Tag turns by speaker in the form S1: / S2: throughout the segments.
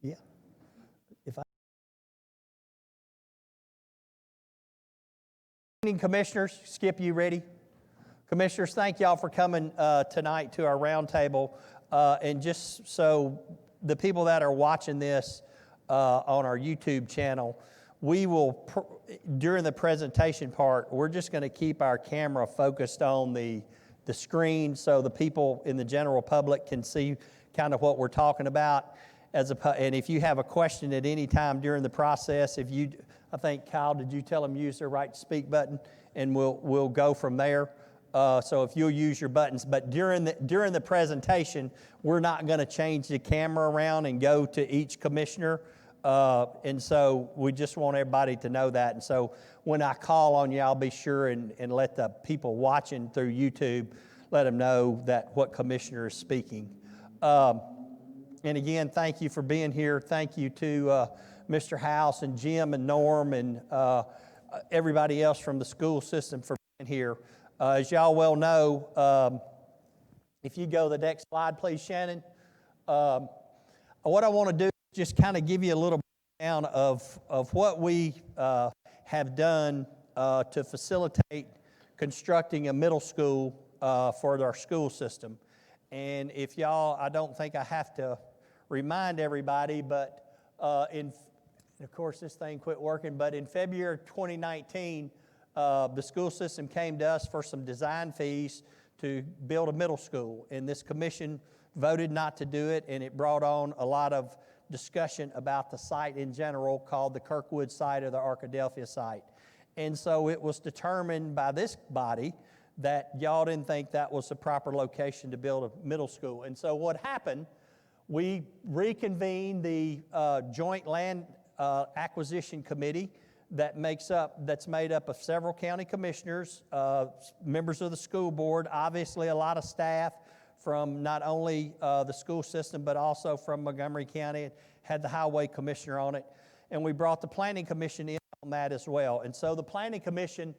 S1: Yeah. If I Commissioners, Skip, you ready? Commissioners, thank y'all for coming tonight to our roundtable. And just so the people that are watching this on our YouTube channel, we will, during the presentation part, we're just going to keep our camera focused on the screen so the people in the general public can see kind of what we're talking about. And if you have a question at any time during the process, I think, Kyle, did you tell them use their right to speak button? And we'll go from there. So if you'll use your buttons, but during the presentation, we're not going to change the camera around and go to each commissioner. And so we just want everybody to know that. And so when I call on you, I'll be sure and let the people watching through YouTube, let them know that what commissioner is speaking. And again, thank you for being here. Thank you to Mr. House and Jim and Norm and everybody else from the school system for being here. As y'all well know, if you go to the next slide, please, Shannon. What I want to do is just kind of give you a little breakdown of what we have done to facilitate constructing a middle school for our school system. And if y'all, I don't think I have to remind everybody, but of course this thing quit working, but in February 2019, the school system came to us for some design fees to build a middle school. And this commission voted not to do it, and it brought on a lot of discussion about the site in general, called the Kirkwood site or the Arkadelphia site. And so it was determined by this body that y'all didn't think that was the proper location to build a middle school. And so what happened, we reconvened the Joint Land Acquisition Committee that's made up of several county commissioners, members of the school board, obviously a lot of staff from not only the school system but also from Montgomery County. It had the highway commissioner on it. And we brought the planning commission in on that as well. And so the planning commission,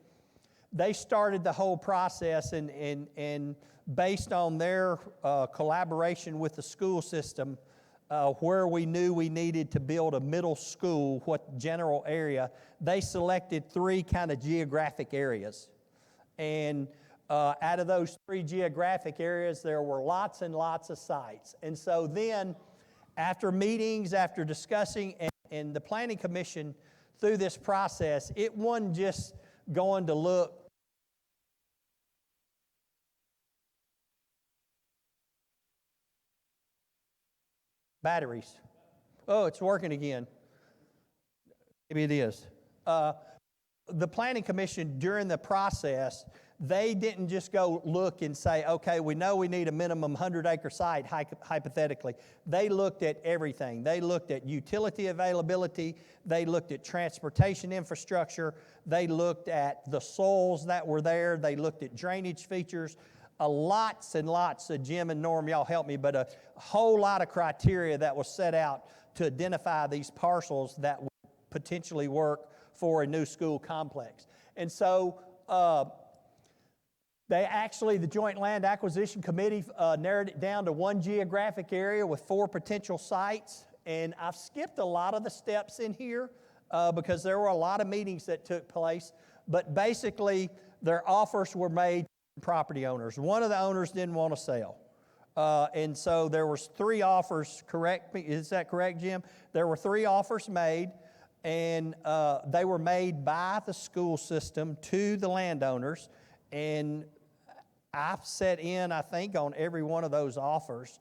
S1: they started the whole process and based on their collaboration with the school system, where we knew we needed to build a middle school, what general area, they selected 3 kind of geographic areas. And out of those 3 geographic areas, there were lots and lots of sites. And so then, after meetings, after discussing, and the Planning Commission, through this process, it wasn't just going to look batteries. Oh, it's working again. Maybe it is. The Planning Commission, during the process, they didn't just go look and say, okay, we know we need a minimum 100-acre site, hypothetically. They looked at everything. They looked at utility availability. They looked at transportation infrastructure. They looked at the soils that were there. They looked at drainage features. Lots and lots of, Jim and Norm, y'all help me, but a whole lot of criteria that was set out to identify these parcels that would potentially work for a new school complex. And so the Joint Land Acquisition Committee narrowed it down to 1 geographic area with 4 potential sites. And I've skipped a lot of the steps in here because there were a lot of meetings that took place. But basically, their offers were made to property owners. One of the owners didn't want to sell. And so there was 3 offers, correct me? Is that correct, Jim? There were 3 offers made, and they were made by the school system to the landowners. And I've set in, I think, on every one of those offers.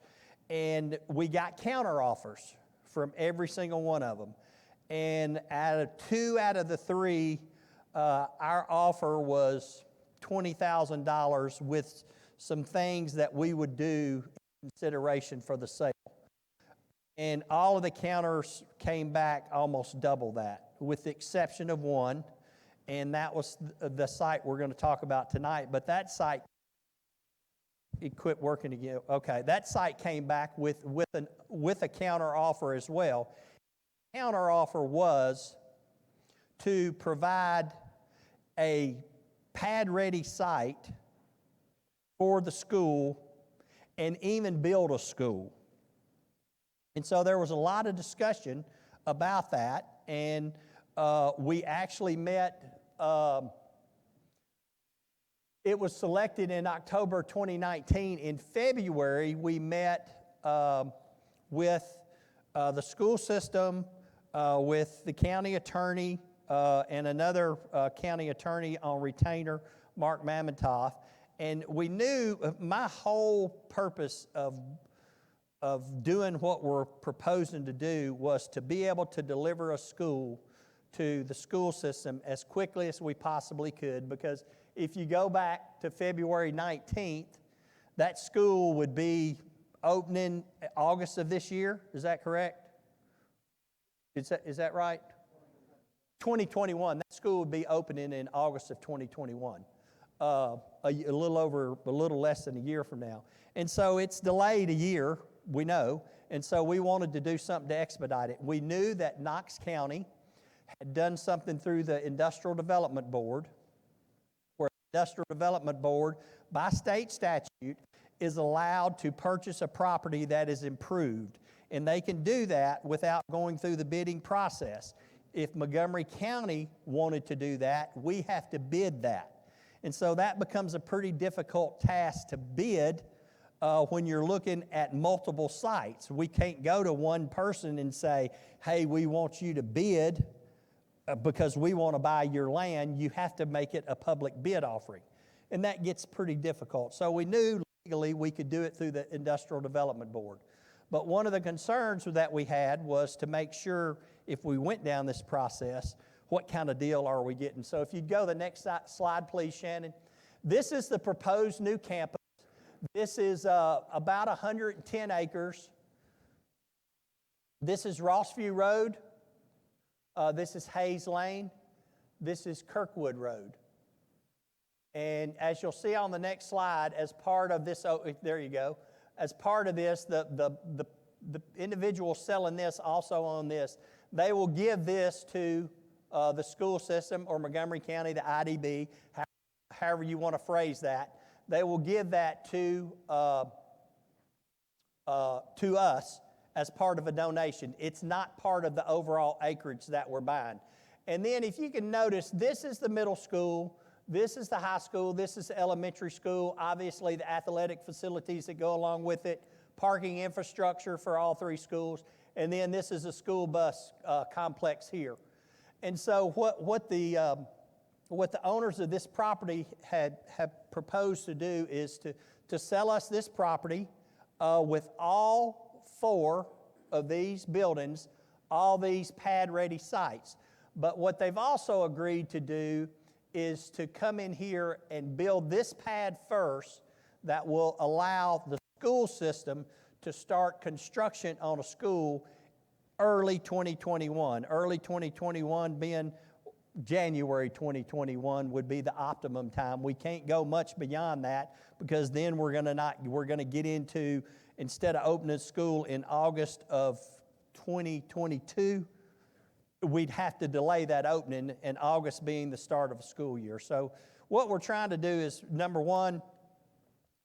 S1: And we got counter offers from every single one of them. And out of 2 out of the 3, our offer was $20,000 with some things that we would do in consideration for the sale. And all of the counters came back almost double that, with the exception of one. And that was the site we're going to talk about tonight. But that site, it quit working again. Okay, that site came back with a counter offer as well. The counter offer was to provide a pad-ready site for the school and even build a school. And so there was a lot of discussion about that, and we actually met. It was selected in October 2019. In February, we met with the school system, with the county attorney, and another county attorney on retainer, Mark Mamontoff. And we knew my whole purpose of doing what we're proposing to do was to be able to deliver a school to the school system as quickly as we possibly could, because if you go back to February 19th, that school would be opening August of this year. Is that correct? Is that right? 2021. That school would be opening in August of 2021. A little less than a year from now. And so it's delayed a year, we know, and so we wanted to do something to expedite it. We knew that Knox County had done something through the Industrial Development Board, where the Industrial Development Board, by state statute, is allowed to purchase a property that is improved. And they can do that without going through the bidding process. If Montgomery County wanted to do that, we have to bid that. And so that becomes a pretty difficult task to bid when you're looking at multiple sites. We can't go to one person and say, hey, we want you to bid because we want to buy your land. You have to make it a public bid offering. And that gets pretty difficult. So we knew legally we could do it through the Industrial Development Board. But one of the concerns that we had was to make sure if we went down this process, what kind of deal are we getting? So if you'd go to the next slide, please, Shannon. This is the proposed new campus. This is about 110 acres. This is Rossview Road. This is Hayes Lane. This is Kirkwood Road. And as you'll see on the next slide, as part of this, there you go. As part of this, the individual selling this also own this. They will give this to the school system or Montgomery County, the IDB, however you want to phrase that. They will give that to us as part of a donation. It's not part of the overall acreage that we're buying. And then if you can notice, this is the middle school, this is the high school, this is the elementary school, obviously the athletic facilities that go along with it, parking infrastructure for all three schools, and then this is a school bus complex here. And so what the owners of this property have proposed to do is to sell us this property with all four of these buildings, all these pad-ready sites. But what they've also agreed to do is to come in here and build this pad first that will allow the school system to start construction on a school early 2021. Early 2021 being January 2021 would be the optimum time. We can't go much beyond that because then we're going to get into, instead of opening school in August of 2022, we'd have to delay that opening, and August being the start of a school year. So what we're trying to do is, number one,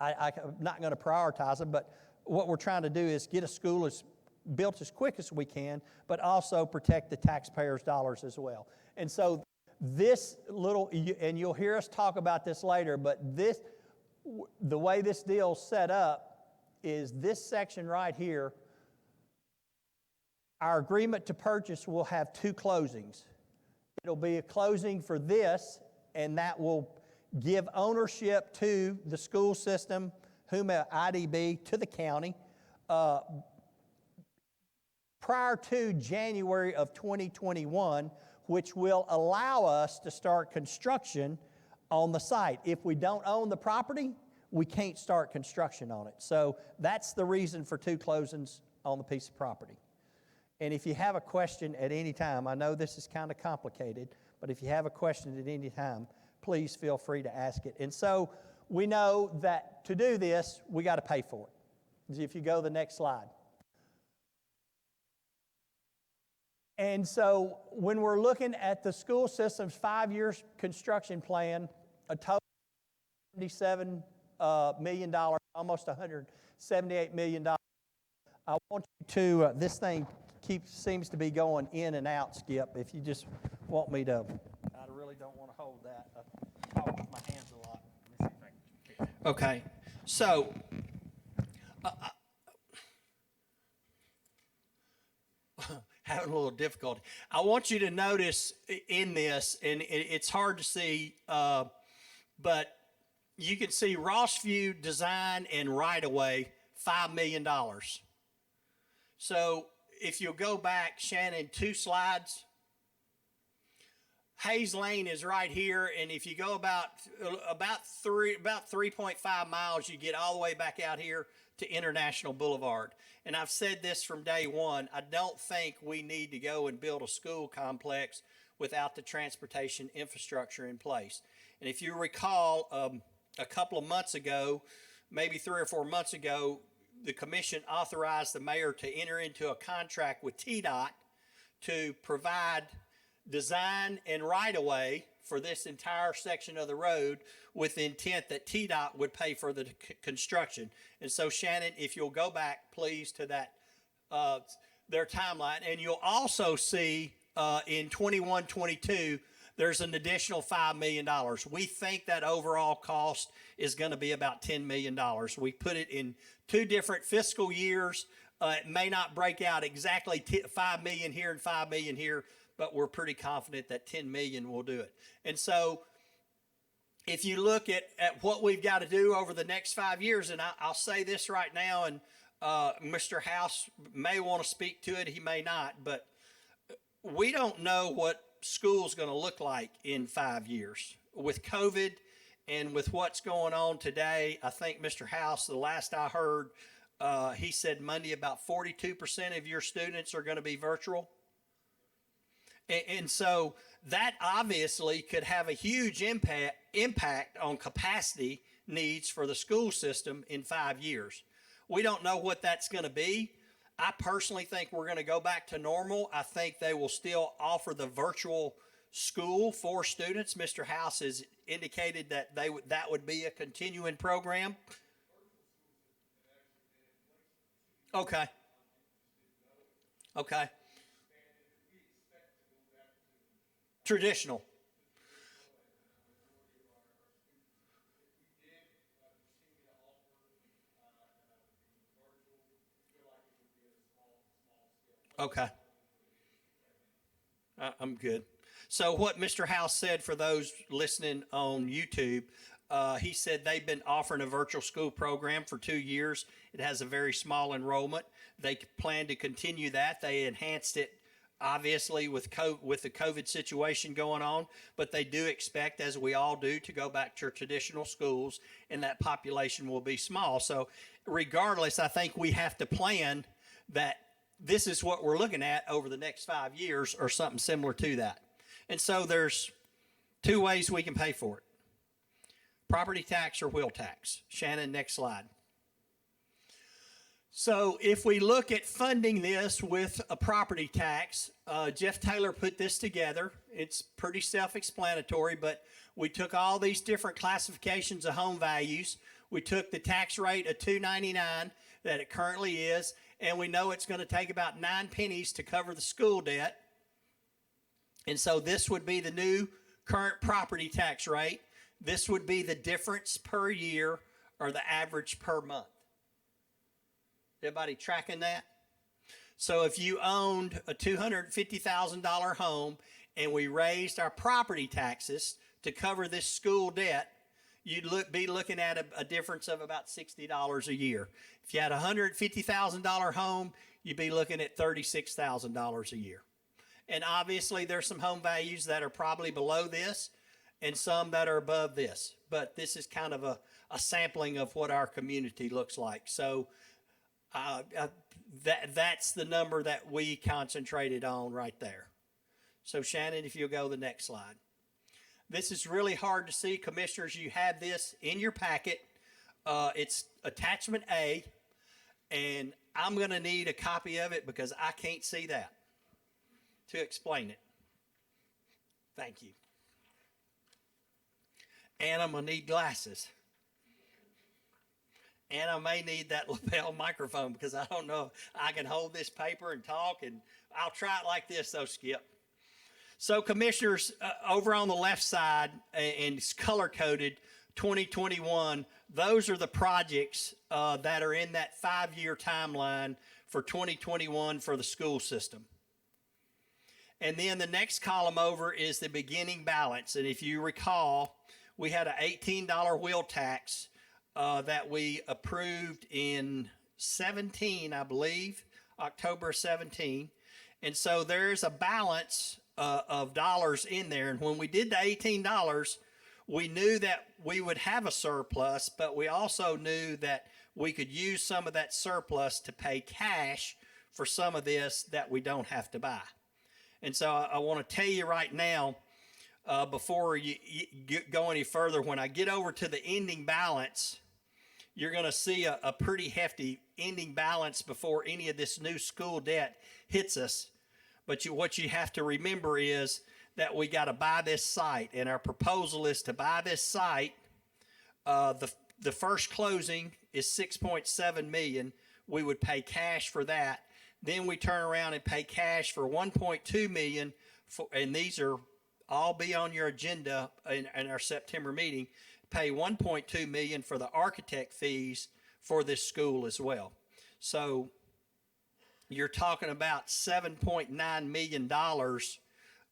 S1: I'm not going to prioritize it, but what we're trying to do is get a school built as quick as we can, but also protect the taxpayers' dollars as well. And so this little, and you'll hear us talk about this later, but the way this deal's set up is this section right here. Our agreement to purchase will have two closings. It'll be a closing for this, and that will give ownership to the school system, IDB, to the county, prior to January of 2021, which will allow us to start construction on the site. If we don't own the property, we can't start construction on it. So that's the reason for two closings on the piece of property. And if you have a question at any time, I know this is kind of complicated, but if you have a question at any time, please feel free to ask it. And so we know that to do this, we got to pay for it. If you go to the next slide. And so when we're looking at the school system's 5-year construction plan, a total of $77 million, almost $178 million, I want you to, this thing seems to be going in and out, Skip. If you just want me to, I really don't want to hold that. I talk with my hands a lot. Let me see if I can. Okay, so having a little difficulty. I want you to notice in this, and it's hard to see, but you can see Rossview design and right-of-way, $5 million. So if you'll go back, Shannon, 2 slides. Hayes Lane is right here, and if you go about 3.5 miles, you get all the way back out here to International Boulevard. And I've said this from day one, I don't think we need to go and build a school complex without the transportation infrastructure in place. And if you recall, a couple of months ago, maybe 3 or 4 months ago, the commission authorized the mayor to enter into a contract with TDOT to provide design and right-of-way for this entire section of the road with the intent that TDOT would pay for the construction. And so, Shannon, if you'll go back, please, to that, their timeline, and you'll also see in 21-22, there's an additional $5 million. We think that overall cost is going to be about $10 million. We put it in 2 different fiscal years. It may not break out exactly $5 million here and $5 million here, but we're pretty confident that $10 million will do it. And so if you look at what we've got to do over the next 5 years, and I'll say this right now, and Mr. House may want to speak to it, he may not, but we don't know what school's going to look like in 5 years. With COVID and with what's going on today, I think Mr. House, the last I heard, he said Monday about 42% of your students are going to be virtual. And so that obviously could have a huge impact on capacity needs for the school system in 5 years. We don't know what that's going to be. I personally think we're going to go back to normal. I think they will still offer the virtual school for students. Mr. House has indicated that that would be a continuing program. Okay. Okay. Traditional. Okay. I'm good. So what Mr. House said, for those listening on YouTube, he said they've been offering a virtual school program for 2 years. It has a very small enrollment. They plan to continue that. They enhanced it, obviously, with the COVID situation going on, but they do expect, as we all do, to go back to traditional schools, and that population will be small. So regardless, I think we have to plan that this is what we're looking at over the next 5 years or something similar to that. And so there's 2 ways we can pay for it: property tax or wheel tax. Shannon, next slide. So if we look at funding this with a property tax, Jeff Taylor put this together. It's pretty self-explanatory, but we took all these different classifications of home values. We took the tax rate of $2.99 that it currently is, and we know it's going to take about 9 pennies to cover the school debt. And so this would be the new current property tax rate. This would be the difference per year, or the average per month. Everybody tracking that? So if you owned a $250,000 home and we raised our property taxes to cover this school debt, you'd be looking at a difference of about $60 a year. If you had a $150,000 home, you'd be looking at $36,000 a year. And obviously there's some home values that are probably below this and some that are above this. But this is kind of a sampling of what our community looks like. So that's the number that we concentrated on right there. So Shannon, if you'll go to the next slide. This is really hard to see. Commissioners, you have this in your packet. It's attachment A, and I'm going to need a copy of it because I can't see that to explain it. Thank you. And I'm going to need glasses. And I may need that lapel microphone because I don't know if I can hold this paper and talk, and I'll try it like this though, Skip. So commissioners, over on the left side, and it's color-coded, 2021, those are the projects that are in that 5-year timeline for 2021 for the school system. And then the next column over is the beginning balance. And if you recall, we had an $18 wheel tax that we approved in 17, I believe, October 17. And so there's a balance of dollars in there. And when we did the $18, we knew that we would have a surplus, but we also knew that we could use some of that surplus to pay cash for some of this that we don't have to buy. And so I want to tell you right now, before you go any further, when I get over to the ending balance, you're going to see a pretty hefty ending balance before any of this new school debt hits us. But what you have to remember is that we got to buy this site, and our proposal is to buy this site. The first closing is $6.7 million. We would pay cash for that. Then we turn around and pay cash for $1.2 million, and these are all be on your agenda in our September meeting. Pay $1.2 million for the architect fees for this school as well. So you're talking about $7.9 million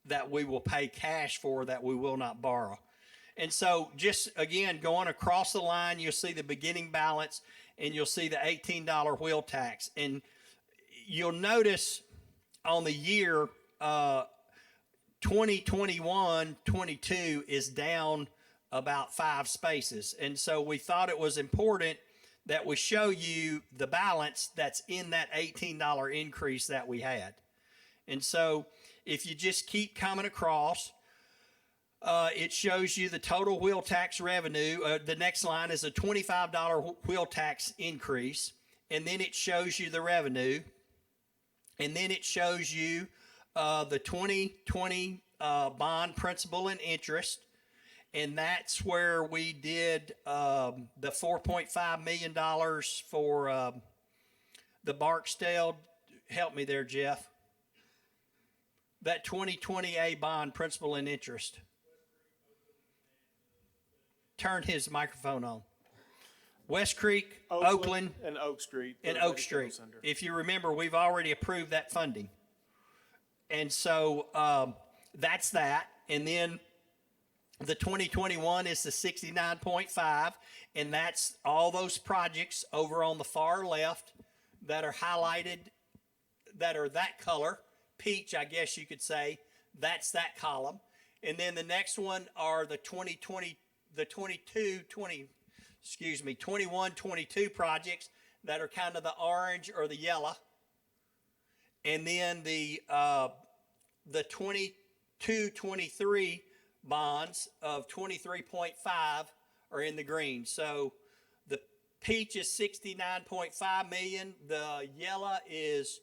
S1: that we will pay cash for that we will not borrow. And so just, again, going across the line, you'll see the beginning balance, and you'll see the $18 wheel tax. And you'll notice on the year 2021-22 is down about 5 spaces. And so we thought it was important that we show you the balance that's in that $18 increase that we had. And so if you just keep coming across, it shows you the total wheel tax revenue. The next line is a $25 wheel tax increase. And then it shows you the revenue. And then it shows you the 2020 bond principal and interest. And that's where we did the $4.5 million for the Barksdale. Help me there, Jeff. That 2020A bond principal and interest. Turn his microphone on. West Creek, Oakland,
S2: and Oak Street.
S1: And Oak Street. If you remember, we've already approved that funding. And so that's that. And then the 2021 is the 69.5, and that's all those projects over on the far left that are highlighted, that are that color, peach, I guess you could say. That's that column. And then the next one are the 21-22 projects that are kind of the orange or the yellow. And then the 22-23 bonds of 23.5 are in the green. So the peach is 69.5 million, the yellow is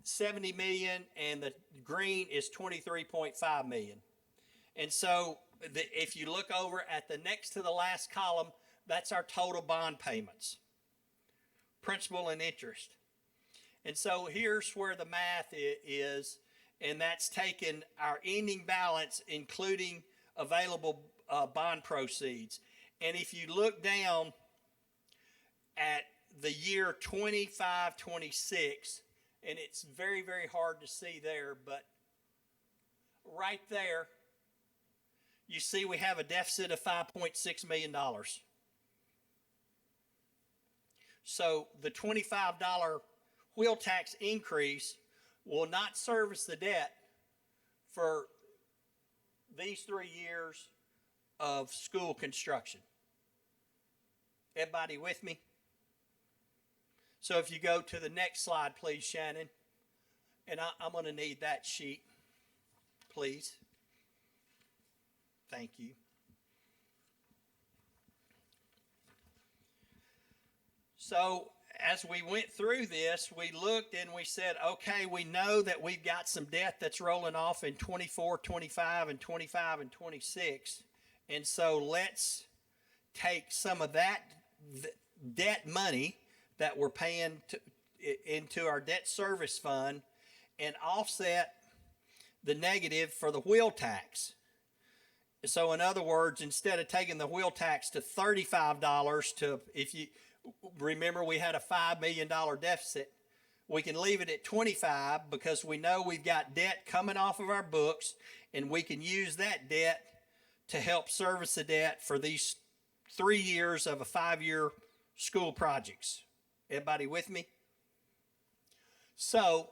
S1: 70 million, and the green is 23.5 million. And so if you look over at the next to the last column, that's our total bond payments, principal and interest. And so here's where the math is, and that's taken our ending balance, including available bond proceeds. And if you look down at the year 25-26, and it's very, very hard to see there, but right there, you see we have a deficit of $5.6 million. So the $25 wheel tax increase will not service the debt for these 3 years of school construction. Everybody with me? So if you go to the next slide, please, Shannon. And I'm going to need that sheet, please. Thank you. So as we went through this, we looked and we said, okay, we know that we've got some debt that's rolling off in 24, 25, and 25 and 26. And so let's take some of that debt money that we're paying into our debt service fund and offset the negative for the wheel tax. So in other words, instead of taking the wheel tax to $35 to, if you remember we had a $5 million deficit, we can leave it at 25 because we know we've got debt coming off of our books and we can use that debt to help service the debt for these 3 years of a 5-year school projects. Everybody with me? So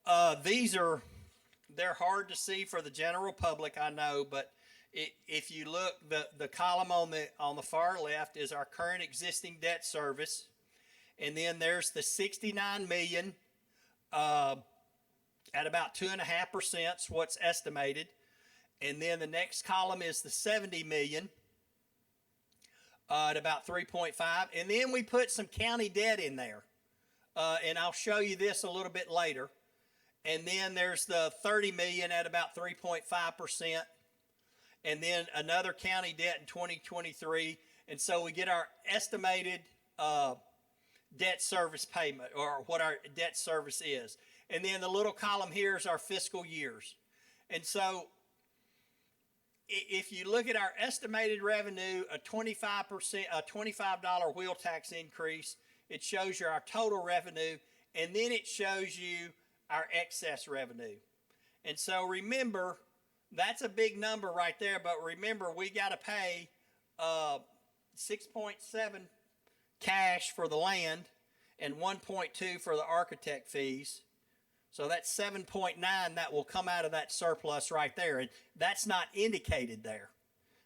S1: they're hard to see for the general public, I know, but if you look, the column on the far left is our current existing debt service, and then there's the 69 million at about 2.5%, what's estimated, and then the next column is the 70 million at about 3.5, and then we put some county debt in there, and I'll show you this a little bit later. And then there's the 30 million at about 3.5%, and then another county debt in 2023. And so we get our estimated debt service payment, or what our debt service is. And then the little column here is our fiscal years. And so if you look at our estimated revenue, a 25%, a $25 wheel tax increase, it shows you our total revenue, and then it shows you our excess revenue. And so remember, that's a big number right there, but remember we got to pay 6.7 cash for the land and 1.2 for the architect fees. So that's 7.9 that will come out of that surplus right there, and that's not indicated there.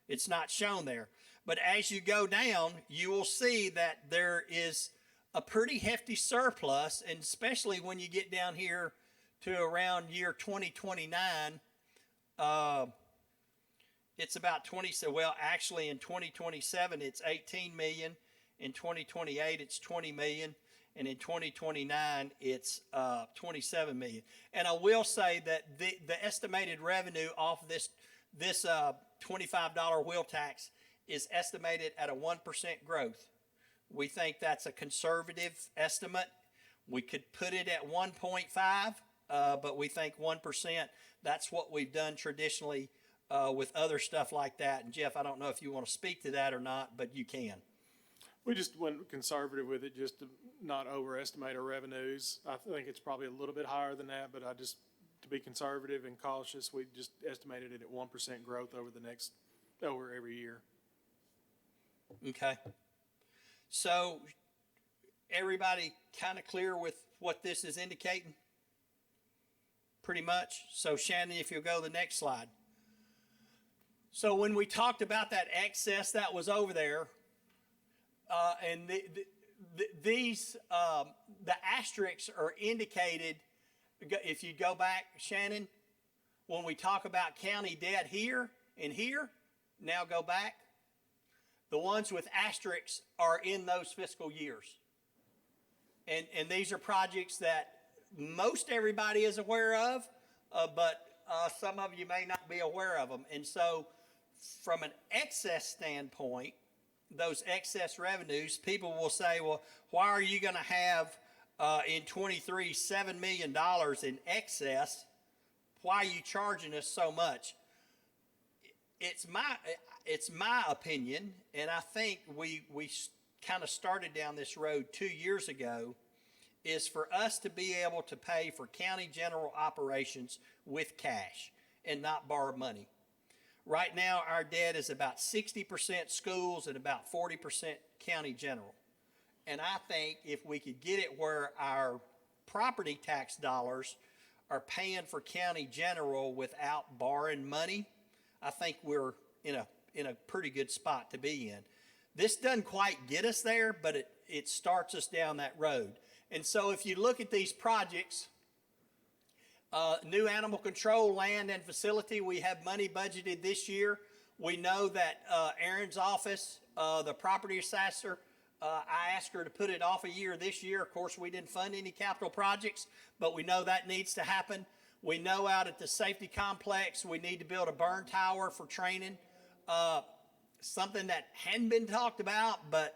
S1: It's not shown there. But as you go down, you will see that there is a pretty hefty surplus, and especially when you get down here to around year 2029, it's about 20. Well, actually, in 2027, it's 18 million. In 2028, it's 20 million, and in 2029, it's 27 million. And I will say that the estimated revenue off this $25 wheel tax is estimated at a 1% growth. We think that's a conservative estimate. We could put it at 1.5, but we think 1%. That's what we've done traditionally with other stuff like that. And Jeff, I don't know if you want to speak to that or not, but you can.
S2: We just went conservative with it just to not overestimate our revenues. I think it's probably a little bit higher than that, but to be conservative and cautious, we just estimated it at 1% growth over every year.
S1: Okay. So everybody kind of clear with what this is indicating? Pretty much. So Shannon, if you'll go to the next slide. So when we talked about that excess that was over there, and these, the asterisks are indicated, if you go back, Shannon, when we talk about county debt here and here, now go back. The ones with asterisks are in those fiscal years. And these are projects that most everybody is aware of, but some of you may not be aware of them. And so from an excess standpoint, those excess revenues, people will say, well, why are you going to have in 23 $7 million in excess? Why are you charging us so much? It's my opinion, and I think we kind of started down this road 2 years ago, is for us to be able to pay for county general operations with cash and not borrow money. Right now, our debt is about 60% schools and about 40% county general. And I think if we could get it where our property tax dollars are paying for county general without borrowing money, I think we're in a pretty good spot to be in. This doesn't quite get us there, but it starts us down that road. And so if you look at these projects, new animal control land and facility, we have money budgeted this year. We know that Erin's office, the property assessor, I asked her to put it off a year this year. Of course, we didn't fund any capital projects, but we know that needs to happen. We know out at the safety complex, we need to build a burn tower for training. Something that hadn't been talked about, but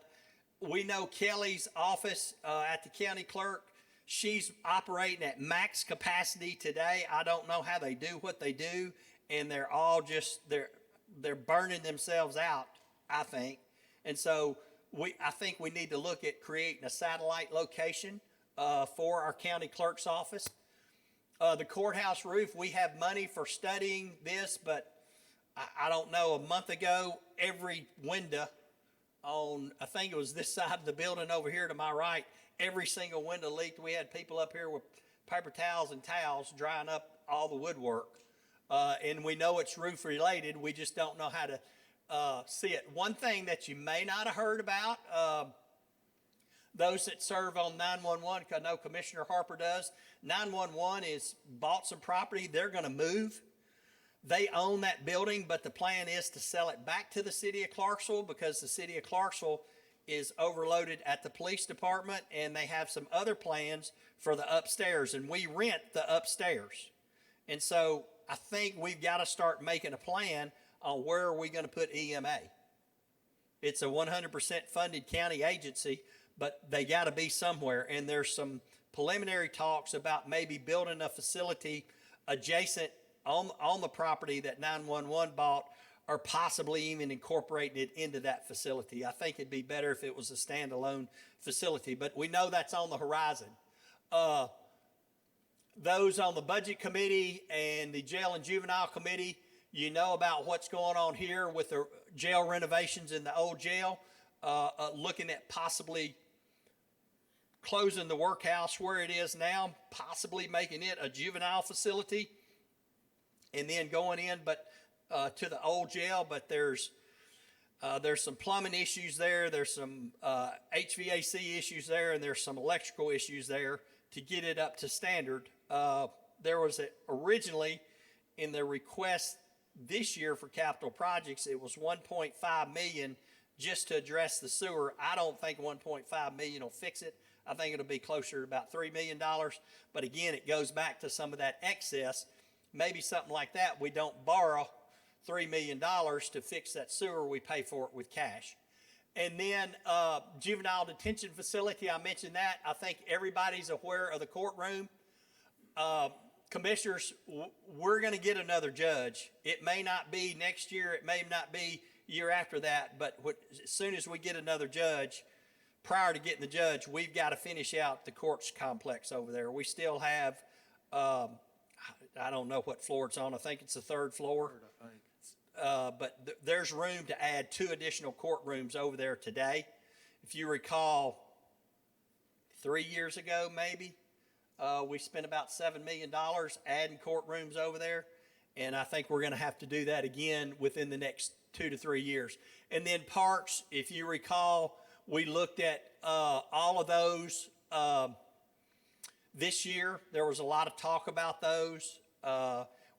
S1: we know Kelly's office at the county clerk, she's operating at max capacity today. I don't know how they do what they do, and they're all just, they're burning themselves out, I think. And so I think we need to look at creating a satellite location for our county clerk's office. The courthouse roof, we have money for studying this, but I don't know, a month ago, every window on, I think it was this side of the building over here to my right, every single window leaked. We had people up here with paper towels and towels drying up all the woodwork. And we know it's roof related. We just don't know how to see it. One thing that you may not have heard about, those that serve on 911, because I know Commissioner Harper does, 911 is bought some property. They're going to move. They own that building, but the plan is to sell it back to the city of Clarksville because the city of Clarksville is overloaded at the police department, and they have some other plans for the upstairs, and we rent the upstairs. And so I think we've got to start making a plan on where are we going to put EMA. It's a 100% funded county agency, but they got to be somewhere, and there's some preliminary talks about maybe building a facility adjacent on the property that 911 bought, or possibly even incorporating it into that facility. I think it'd be better if it was a standalone facility, but we know that's on the horizon. Those on the budget committee and the jail and juvenile committee, you know about what's going on here with the jail renovations in the old jail, looking at possibly closing the workhouse where it is now, possibly making it a juvenile facility, and then going in to the old jail. But there's some plumbing issues there, there's some HVAC issues there, and there's some electrical issues there to get it up to standard. There was originally in the request this year for capital projects, it was $1.5 million just to address the sewer. I don't think $1.5 million will fix it. I think it'll be closer to about $3 million. But again, it goes back to some of that excess. Maybe something like that. We don't borrow $3 million to fix that sewer. We pay for it with cash. And then juvenile detention facility, I mentioned that. I think everybody's aware of the courtroom. Commissioners, we're going to get another judge. It may not be next year. It may not be year after that. But as soon as we get another judge, prior to getting the judge, we've got to finish out the courts complex over there. We still have, I don't know what floor it's on. I think it's the third floor. But there's room to add 2 additional courtrooms over there today. If you recall, 3 years ago maybe, we spent about $7 million adding courtrooms over there. And I think we're going to have to do that again within the next 2 to 3 years. And then parks, if you recall, we looked at all of those this year. There was a lot of talk about those.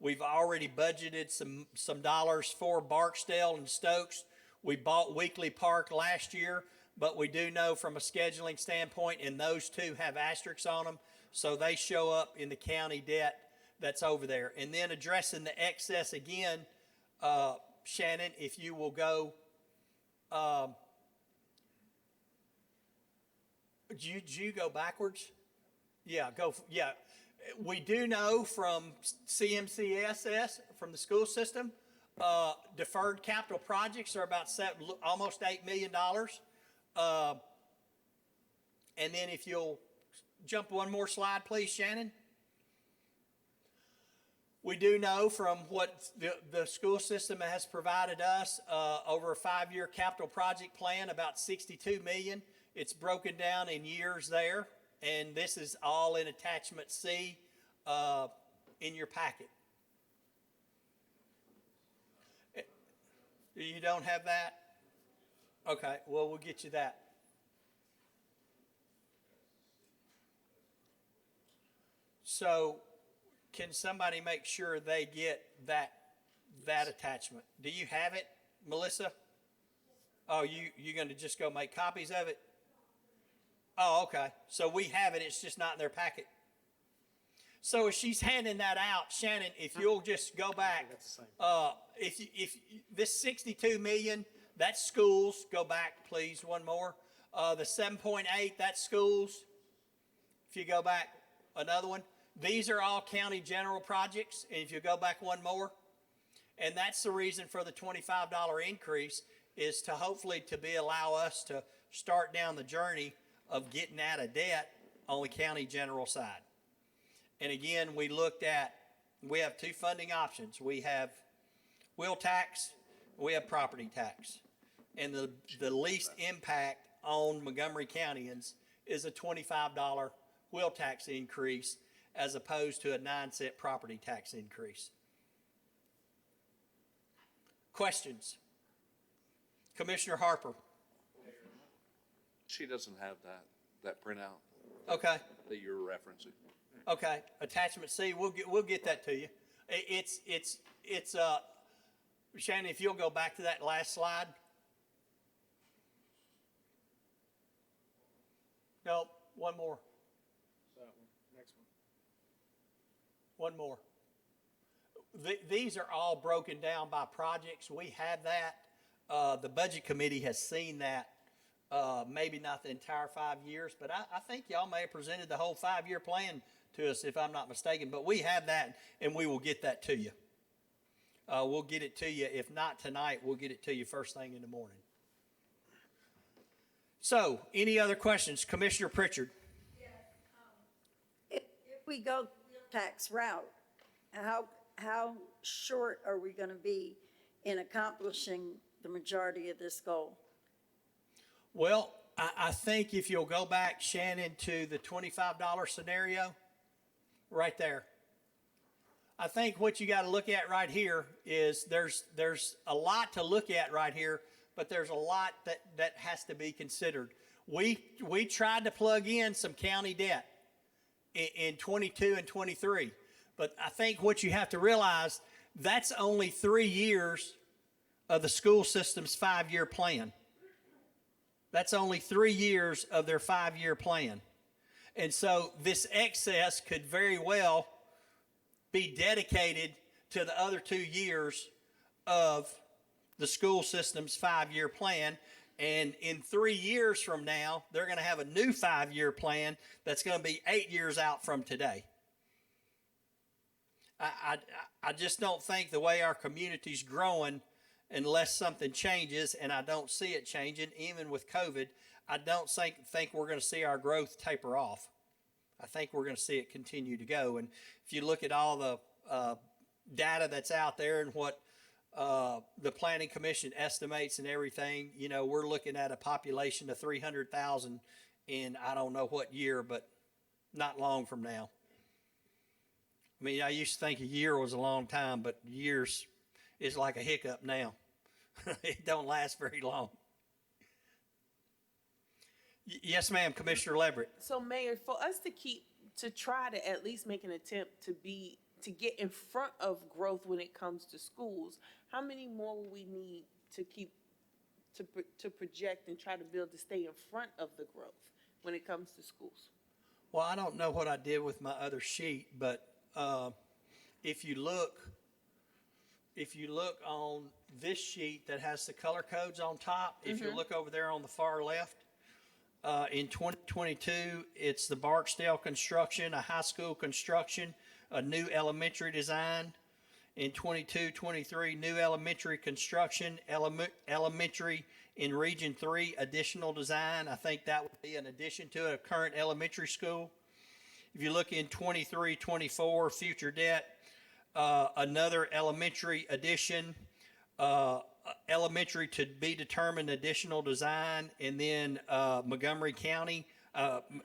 S1: We've already budgeted some dollars for Barksdale and Stokes. We bought Weekly Park last year, but we do know from a scheduling standpoint, and those 2 have asterisks on them, so they show up in the county debt that's over there. And then addressing the excess again, Shannon, if you will go, did you go backwards? Yeah, yeah. We do know from CMCSS, from the school system, deferred capital projects are about almost $8 million. And then if you'll jump one more slide, please, Shannon. We do know from what the school system has provided us over a 5-year capital project plan, about $62 million. It's broken down in years there. And this is all in attachment C in your packet. You don't have that? Okay, well, we'll get you that. So can somebody make sure they get that attachment? Do you have it, Melissa? Oh, you're going to just go make copies of it? Oh, okay. So we have it. It's just not in their packet. So if she's handing that out, Shannon, if you'll just go back, if this $62 million, that's schools. Go back, please, one more. The 7.8, that's schools. If you go back, another one. These are all county general projects. And if you go back one more, and that's the reason for the $25 increase, is to hopefully allow us to start down the journey of getting out of debt on the county general side. And again, we have two funding options. We have wheel tax, we have property tax. And the least impact on Montgomery Countyans is a $25 wheel tax increase as opposed to a 9-cent property tax increase. Questions? Commissioner Harper.
S3: She doesn't have that printout
S1: Okay.
S3: that you're referencing.
S1: Okay. Attachment C. We'll get that to you. It's Shannon, if you'll go back to that last slide. No, one more.
S2: That one, next
S1: One
S2: one.
S1: more. These are all broken down by projects. We have that. The Budget Committee has seen that. Maybe not the entire 5 years, but I think y'all may have presented the whole 5-year plan to us, if I'm not mistaken. But we have that, and we will get that to you. We'll get it to you. If not tonight, we'll get it to you first thing in the morning. So, any other questions? Commissioner Pritchard.
S4: If we go the tax route, how short are we going to be in accomplishing the majority of this goal?
S1: Well, I think if you'll go back, Shannon, to the $25 scenario, right there. I think what you got to look at right here is there's a lot to look at right here, but there's a lot that has to be considered. We tried to plug in some county debt in 22 and 23, but I think what you have to realize, that's only 3 years of the school system's 5-year plan. That's only 3 years of their 5-year plan. And so this excess could very well be dedicated to the other 2 years of the school system's 5-year plan. And in 3 years from now, they're going to have a new 5-year plan that's going to be 8 years out from today. I just don't think the way our community's growing, unless something changes, and I don't see it changing, even with COVID, I don't think we're going to see our growth taper off. I think we're going to see it continue to go. And if you look at all the data that's out there and what the Planning Commission estimates and everything, you know, we're looking at a population of 300,000 in I don't know what year, but not long from now. I mean, I used to think a year was a long time, but years is like a hiccup now. It don't last very long. Yes, ma'am, Commissioner Leverett.
S5: So, Mayor, for us to try to at least make an attempt to get in front of growth when it comes to schools, how many more will we need to project and try to build to stay in front of the growth when it comes to schools?
S1: Well, I don't know what I did with my other sheet, but if you look on this sheet that has the color codes on top, if you look over there on the far left, in 2022, it's the Barksdale construction, a high school construction, a new elementary design. In 22-23, new elementary construction, elementary in Region 3, additional design. I think that would be an addition to a current elementary school. If you look in 23-24, future debt, another elementary addition, elementary to be determined additional design, and then Montgomery County,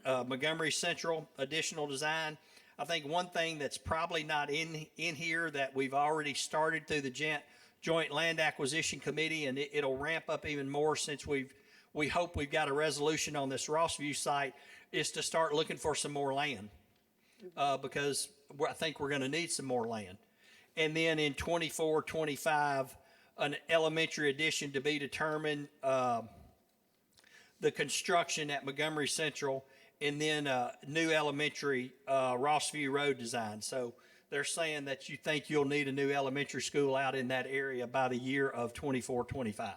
S1: Montgomery Central additional design. I think one thing that's probably not in here that we've already started through the Joint Land Acquisition Committee, and it'll ramp up even more since we hope we've got a resolution on this Rossview site, is to start looking for some more land because I think we're going to need some more land. And then in 24-25, an elementary addition to be determined, the construction at Montgomery Central, and then new elementary Rossview Road design. So they're saying that you think you'll need a new elementary school out in that area by the year of 24-25.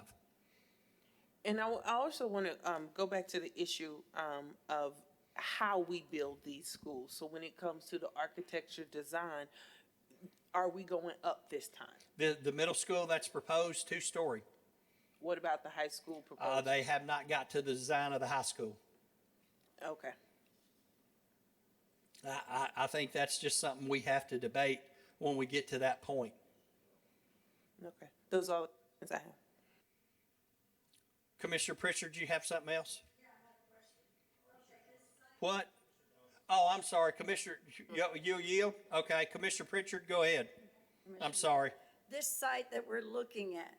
S5: And I also want to go back to the issue of how we build these schools. So when it comes to the architecture design, are we going up this time?
S1: The middle school that's proposed, 2-story.
S5: What about the high school proposal?
S1: They have not got to the design of the high school.
S5: Okay.
S1: I think that's just something we have to debate when we get to that point.
S5: Okay. Those are all the questions I have.
S1: Commissioner Pritchard, do you have something else? What? Oh, I'm sorry, Commissioner, you yield? Okay, Commissioner Pritchard, go ahead. I'm sorry.
S4: This site that we're looking at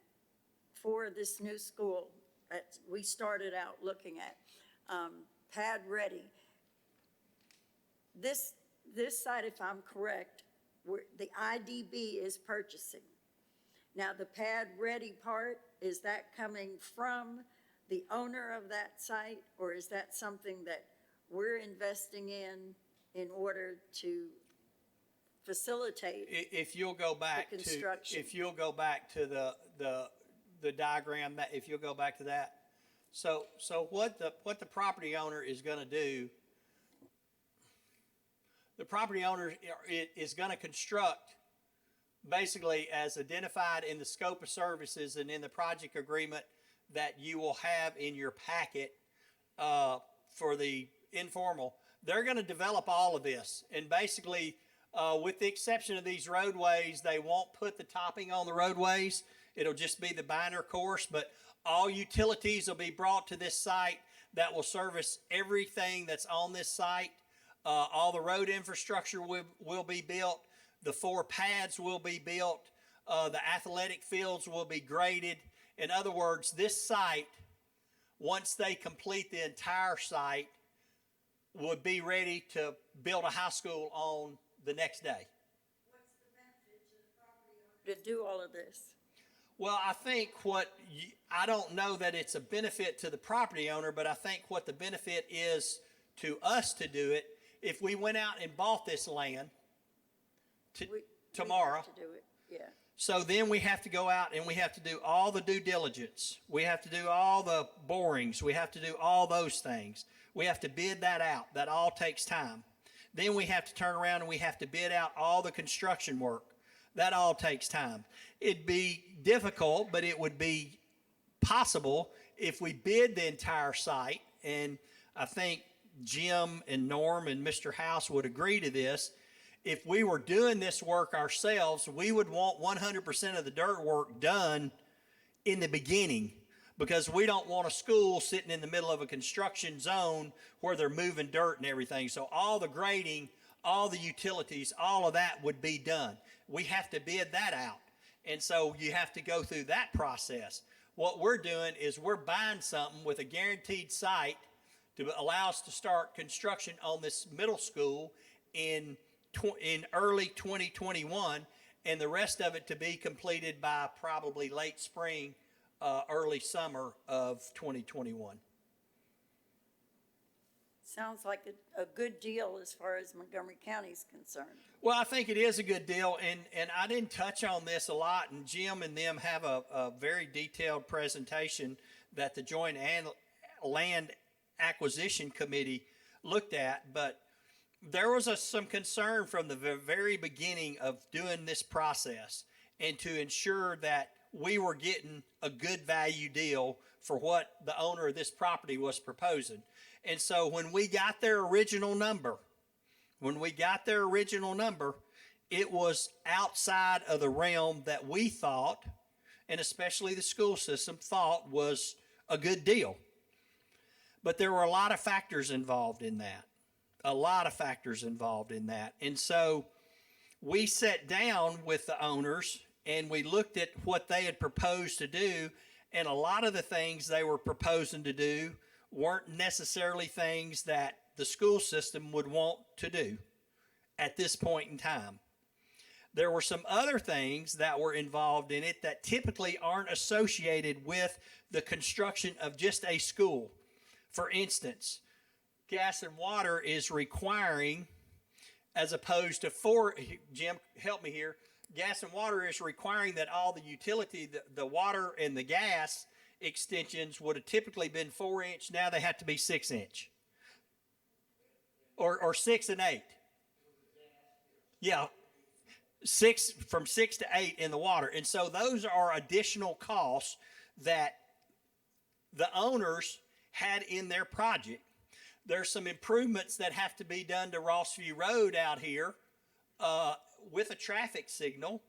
S4: for this new school that we started out looking at, pad ready. This site, if I'm correct, the IDB is purchasing. Now, the pad ready part, is that coming from the owner of that site, or is that something that we're investing in order to facilitate?
S1: If you'll go back
S4: The
S1: to,
S4: construction.
S1: if you'll go back to the diagram, that if you'll go back to that. So what the property owner is going to do, the property owner is going to construct basically as identified in the scope of services and in the project agreement that you will have in your packet for the informal. They're going to develop all of this, and basically with the exception of these roadways, they won't put the topping on the roadways. It'll just be the binder course, but all utilities will be brought to this site that will service everything that's on this site. All the road infrastructure will be built. The 4 pads will be built. The athletic fields will be graded. In other words, this site, once they complete the entire site, would be ready to build a high school on the next day.
S4: What's the benefit to the property owner to do all of this?
S1: Well, I think I don't know that it's a benefit to the property owner, but I think what the benefit is to us to do it, if we went out and bought this land tomorrow.
S4: We have to do it, yeah.
S1: So then we have to go out and we have to do all the due diligence. We have to do all the borings. We have to do all those things. We have to bid that out. That all takes time. Then we have to turn around and we have to bid out all the construction work. That all takes time. It'd be difficult, but it would be possible if we bid the entire site, and I think Jim and Norm and Mr. House would agree to this. If we were doing this work ourselves, we would want 100% of the dirt work done in the beginning, because we don't want a school sitting in the middle of a construction zone where they're moving dirt and everything. So all the grading, all the utilities, all of that would be done. We have to bid that out. And so you have to go through that process. What we're doing is we're buying something with a guaranteed site to allow us to start construction on this middle school in early 2021, and the rest of it to be completed by probably late spring, early summer of 2021.
S4: Sounds like a good deal as far as Montgomery County is concerned.
S1: Well, I think it is a good deal, and I didn't touch on this a lot, and Jim and them have a very detailed presentation that the Joint Land Acquisition Committee looked at, but there was some concern from the very beginning of doing this process, and to ensure that we were getting a good value deal for what the owner of this property was proposing. And so when we got their original number, it was outside of the realm that we thought, and especially the school system thought, was a good deal. But there were a lot of factors involved in that. And so we sat down with the owners and we looked at what they had proposed to do, and a lot of the things they were proposing to do weren't necessarily things that the school system would want to do at this point in time. There were some other things that were involved in it that typically aren't associated with the construction of just a school. For instance, gas and water is requiring, as opposed to Jim, help me here. Gas and water is requiring that all the utility, the water and the gas, extensions would have typically been 4-inch. Now they have to be 6-inch. Or 6 and 8. Yeah. From 6 to 8 in the water. And so those are additional costs that the owners had in their project. There's some improvements that have to be done to Rossview Road out here with a traffic signal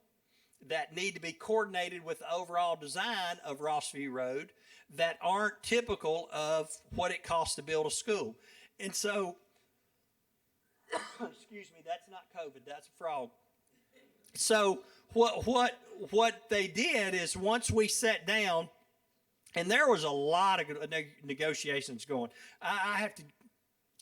S1: that need to be coordinated with the overall design of Rossview Road that aren't typical of what it costs to build a school. And so, excuse me, that's not COVID, that's a frog. So what they did is once we sat down, and there was a lot of negotiations going. I have to,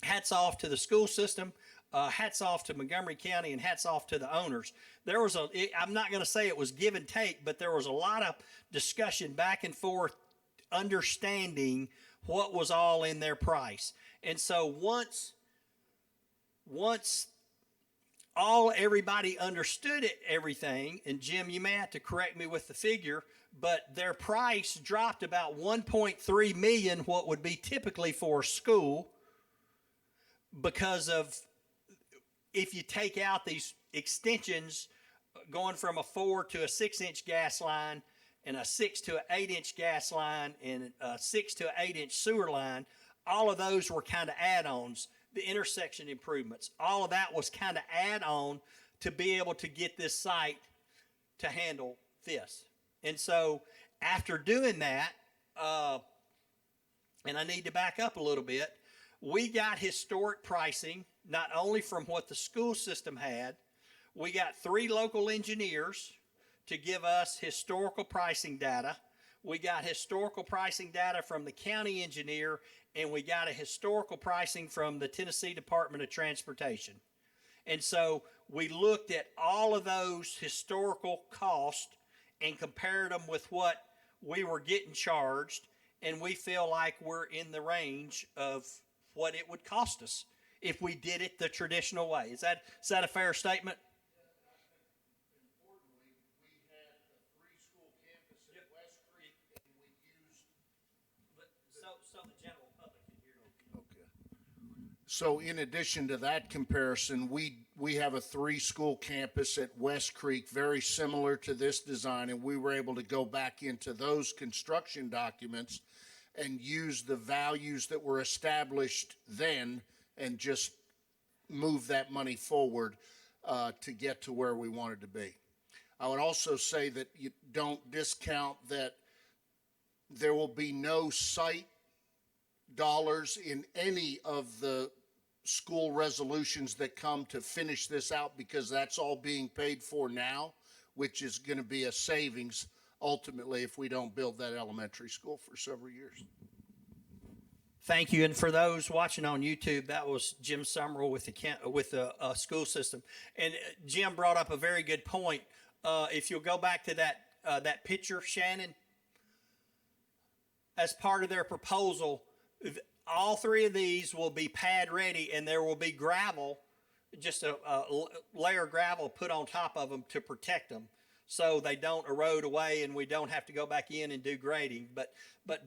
S1: hats off to the school system, hats off to Montgomery County, and hats off to the owners. There was I'm not going to say it was give and take, but there was a lot of discussion back and forth, understanding what was all in their price. And so once everybody understood everything, and Jim, you may have to correct me with the figure, but their price dropped about 1.3 million, what would be typically for a school, because of if you take out these extensions going from a 4 to a 6-inch gas line and a 6 to an 8-inch gas line and a 6 to an 8-inch sewer line, all of those were kind of add-ons. The intersection improvements, all of that was kind of add-on to be able to get this site to handle this. And so after doing that, and I need to back up a little bit, we got historic pricing, not only from what the school system had, we got 3 local engineers to give us historical pricing data. We got historical pricing data from the county engineer, and we got a historical pricing from the Tennessee Department of Transportation. And so we looked at all of those historical costs and compared them with what we were getting charged, and we feel like we're in the range of what it would cost us if we did it the traditional way. Is that a fair statement?
S6: Importantly, we had a 3-school campus at West Creek, and we used.
S1: So the general public can hear.
S6: Okay. So in addition to that comparison, we have a 3-school campus at West Creek, very similar to this design, and we were able to go back into those construction documents and use the values that were established then and just move that money forward to get to where we wanted to be. I would also say that you don't discount that there will be no site dollars in any of the school resolutions that come to finish this out, because that's all being paid for now, which is going to be a savings ultimately if we don't build that elementary school for several years.
S1: Thank you. And for those watching on YouTube, that was Jim Summerall with the school system. And Jim brought up a very good point. If you'll go back to that picture, Shannon, as part of their proposal, all 3 of these will be pad ready, and there will be gravel, just a layer of gravel put on top of them to protect them, so they don't erode away and we don't have to go back in and do grading. But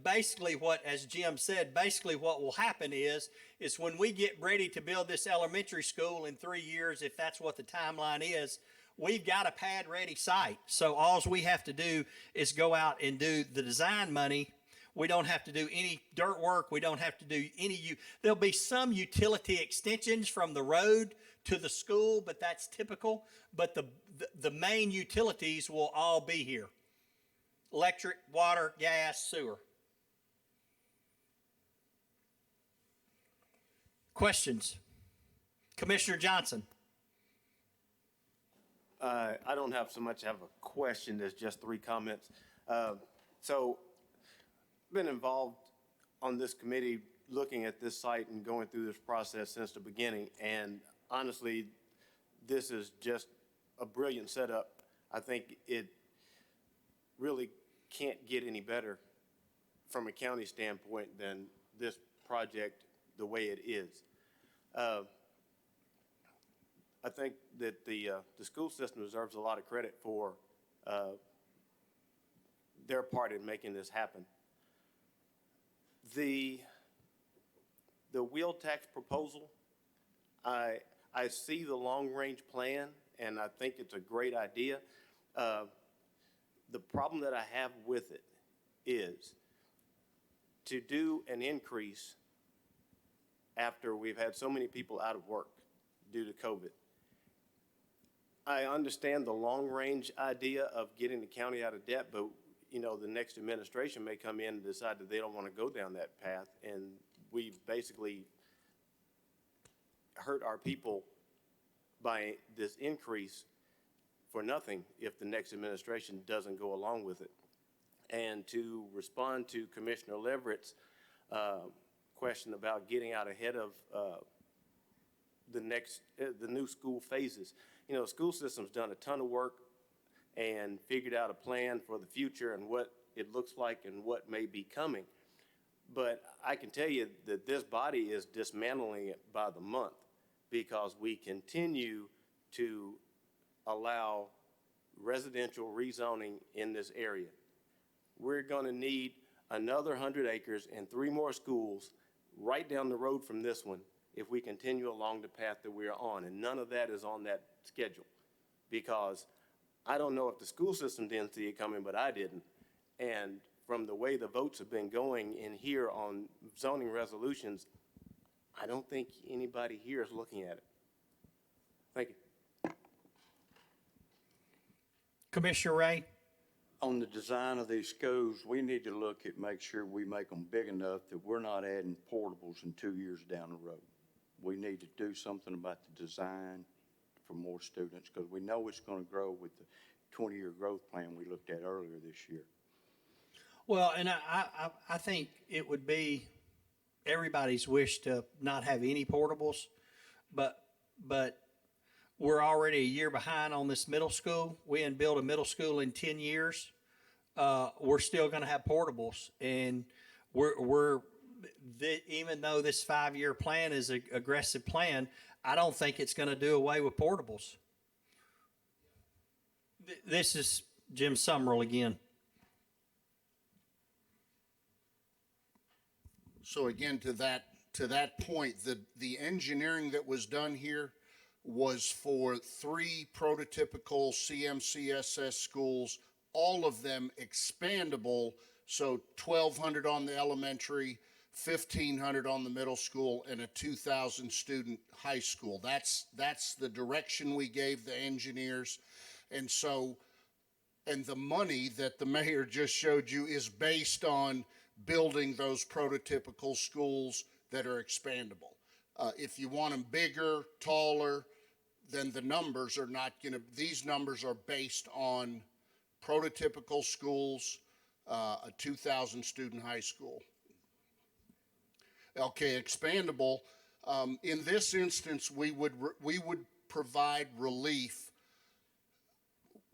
S1: basically as Jim said, basically what will happen is when we get ready to build this elementary school in 3 years, if that's what the timeline is, we've got a pad ready site. So all we have to do is go out and do the design money. We don't have to do any dirt work. We don't have to do there'll be some utility extensions from the road to the school, but that's typical. But the main utilities will all be here: electric, water, gas, sewer. Questions? Commissioner Johnson.
S7: I don't have so much of a question as just 3 comments. So been involved on this committee looking at this site and going through this process since the beginning, and honestly, this is just a brilliant setup. I think it really can't get any better from a county standpoint than this project the way it is. I think that the school system deserves a lot of credit for their part in making this happen. The wheel tax proposal, I see the long-range plan, and I think it's a great idea. The problem that I have with it is to do an increase after we've had so many people out of work due to COVID. I understand the long-range idea of getting the county out of debt, but, you know, the next administration may come in and decide that they don't want to go down that path, and we've basically hurt our people by this increase for nothing if the next administration doesn't go along with it. And to respond to Commissioner Leverett's question about getting out ahead of the new school phases, you know, the school system's done a ton of work and figured out a plan for the future and what it looks like and what may be coming. But I can tell you that this body is dismantling it by the month because we continue to allow residential rezoning in this area. We're going to need another 100 acres and 3 more schools right down the road from this one if we continue along the path that we are on. And none of that is on that schedule because I don't know if the school system didn't see it coming, but I didn't. And from the way the votes have been going in here on zoning resolutions, I don't think anybody here is looking at it. Thank you.
S1: Commissioner Ray?
S8: On the design of these schools, we need to look at, make sure we make them big enough that we're not adding portables in 2 years down the road. We need to do something about the design for more students because we know it's going to grow with the 20-year growth plan we looked at earlier this year.
S1: Well, and I think it would be everybody's wish to not have any portables, but we're already a year behind on this middle school. We hadn't built a middle school in 10 years. We're still going to have portables, and even though this 5-year plan is an aggressive plan, I don't think it's going to do away with portables. This is Jim Summerall again.
S6: So again, to that point, the engineering that was done here was for 3 prototypical CMCSS schools, all of them expandable. So 1,200 on the elementary, 1,500 on the middle school, and a 2,000 student high school. That's the direction we gave the engineers. And so, and the money that the mayor just showed you is based on building those prototypical schools that are expandable. If you want them bigger, taller, then the numbers are not going to, these numbers are based on prototypical schools, a 2,000 student high school. Okay, expandable. In this instance, we would provide relief.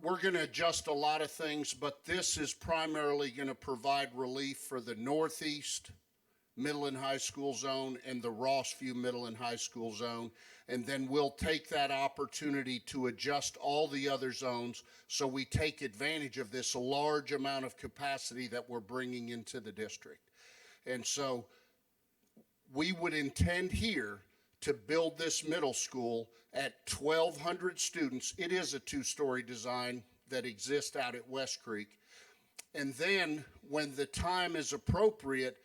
S6: We're going to adjust a lot of things, but this is primarily going to provide relief for the Northeast Middle and High School Zone and the Rossview Middle and High School Zone. And then we'll take that opportunity to adjust all the other zones so we take advantage of this large amount of capacity that we're bringing into the district. And so we would intend here to build this middle school at 1,200 students. It is a 2-story design that exists out at West Creek. And then when the time is appropriate,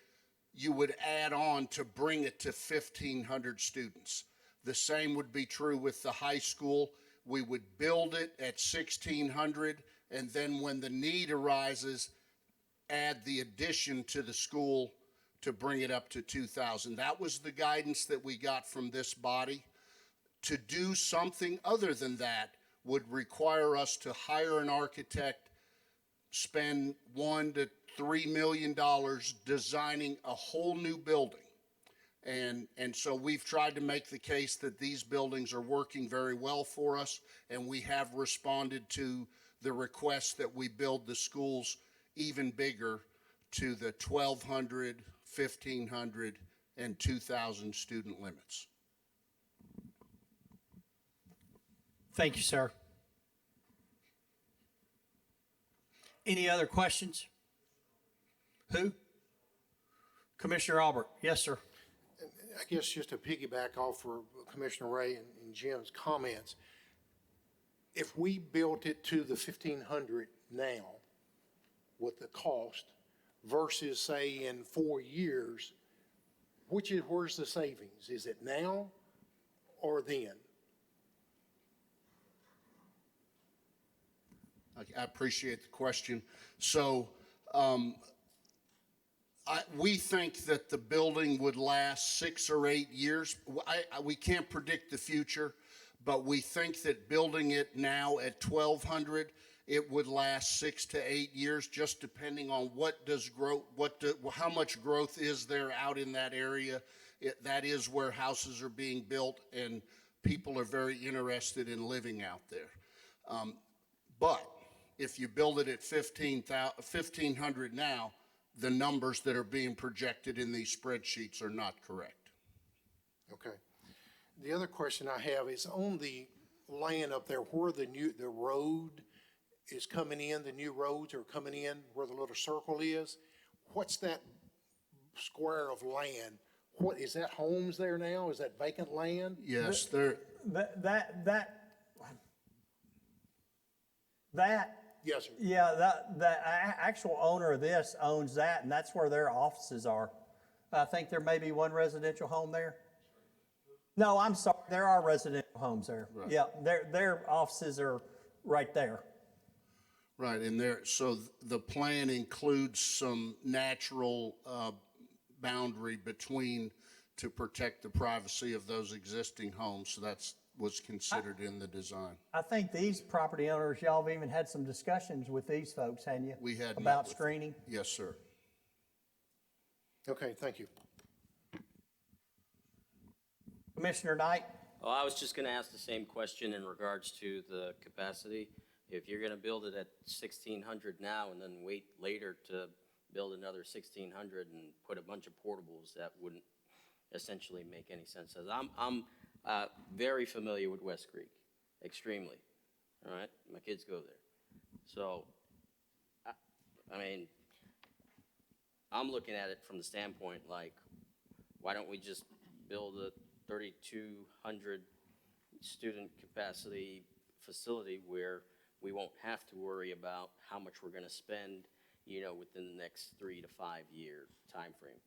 S6: you would add on to bring it to 1,500 students. The same would be true with the high school. We would build it at 1,600, and then when the need arises, add the addition to the school to bring it up to 2,000. That was the guidance that we got from this body. To do something other than that would require us to hire an architect, spend $1 to $3 million designing a whole new building. And so we've tried to make the case that these buildings are working very well for us, and we have responded to the request that we build the schools even bigger to the 1,200, 1,500, and 2,000 student limits.
S1: Thank you, sir. Any other questions? Who? Commissioner Albert, yes, sir.
S9: I guess just to piggyback off for Commissioner Ray and Jim's comments, if we built it to the 1,500 now with the cost versus say in 4 years, where's the savings? Is it now or then?
S6: I appreciate the question. So, we think that the building would last 6 or 8 years. We can't predict the future, but we think that building it now at 1,200, it would last 6 to 8 years, just depending on how much growth is there out in that area. That is where houses are being built, and people are very interested in living out there. But if you build it at 1,500 now, the numbers that are being projected in these spreadsheets are not correct.
S9: Okay. The other question I have is on the land up there where the road is coming in, the new roads are coming in where the little circle is. What's that square of land? What, is that homes there now? Is that vacant land?
S6: Yes,
S9: Yes, sir.
S1: Yeah, actual owner of this owns that, and that's where their offices are. I think there may be one residential home there. No, I'm sorry, there are residential homes there.
S6: Right.
S1: Yeah, their offices are right there.
S6: right, and so the plan includes some natural boundary between to protect the privacy of those existing homes, so was considered in the design.
S1: I think these property owners, y'all have even had some discussions with these folks, hadn't you?
S6: We had met
S1: about
S6: with them.
S1: screening.
S6: Yes, sir.
S9: Okay, thank you.
S1: Commissioner Knight?
S10: Well, I was just going to ask the same question in regards to the capacity. If you're going to build it at 1,600 now and then wait later to build another 1,600 and put a bunch of portables, that wouldn't essentially make any sense. I'm very familiar with West Creek, extremely. All right, my kids go there. So, I mean, I'm looking at it from the standpoint like, why don't we just build a 3,200 student capacity facility where we won't have to worry about how much we're going to spend, within the next 3 to 5 year time frame.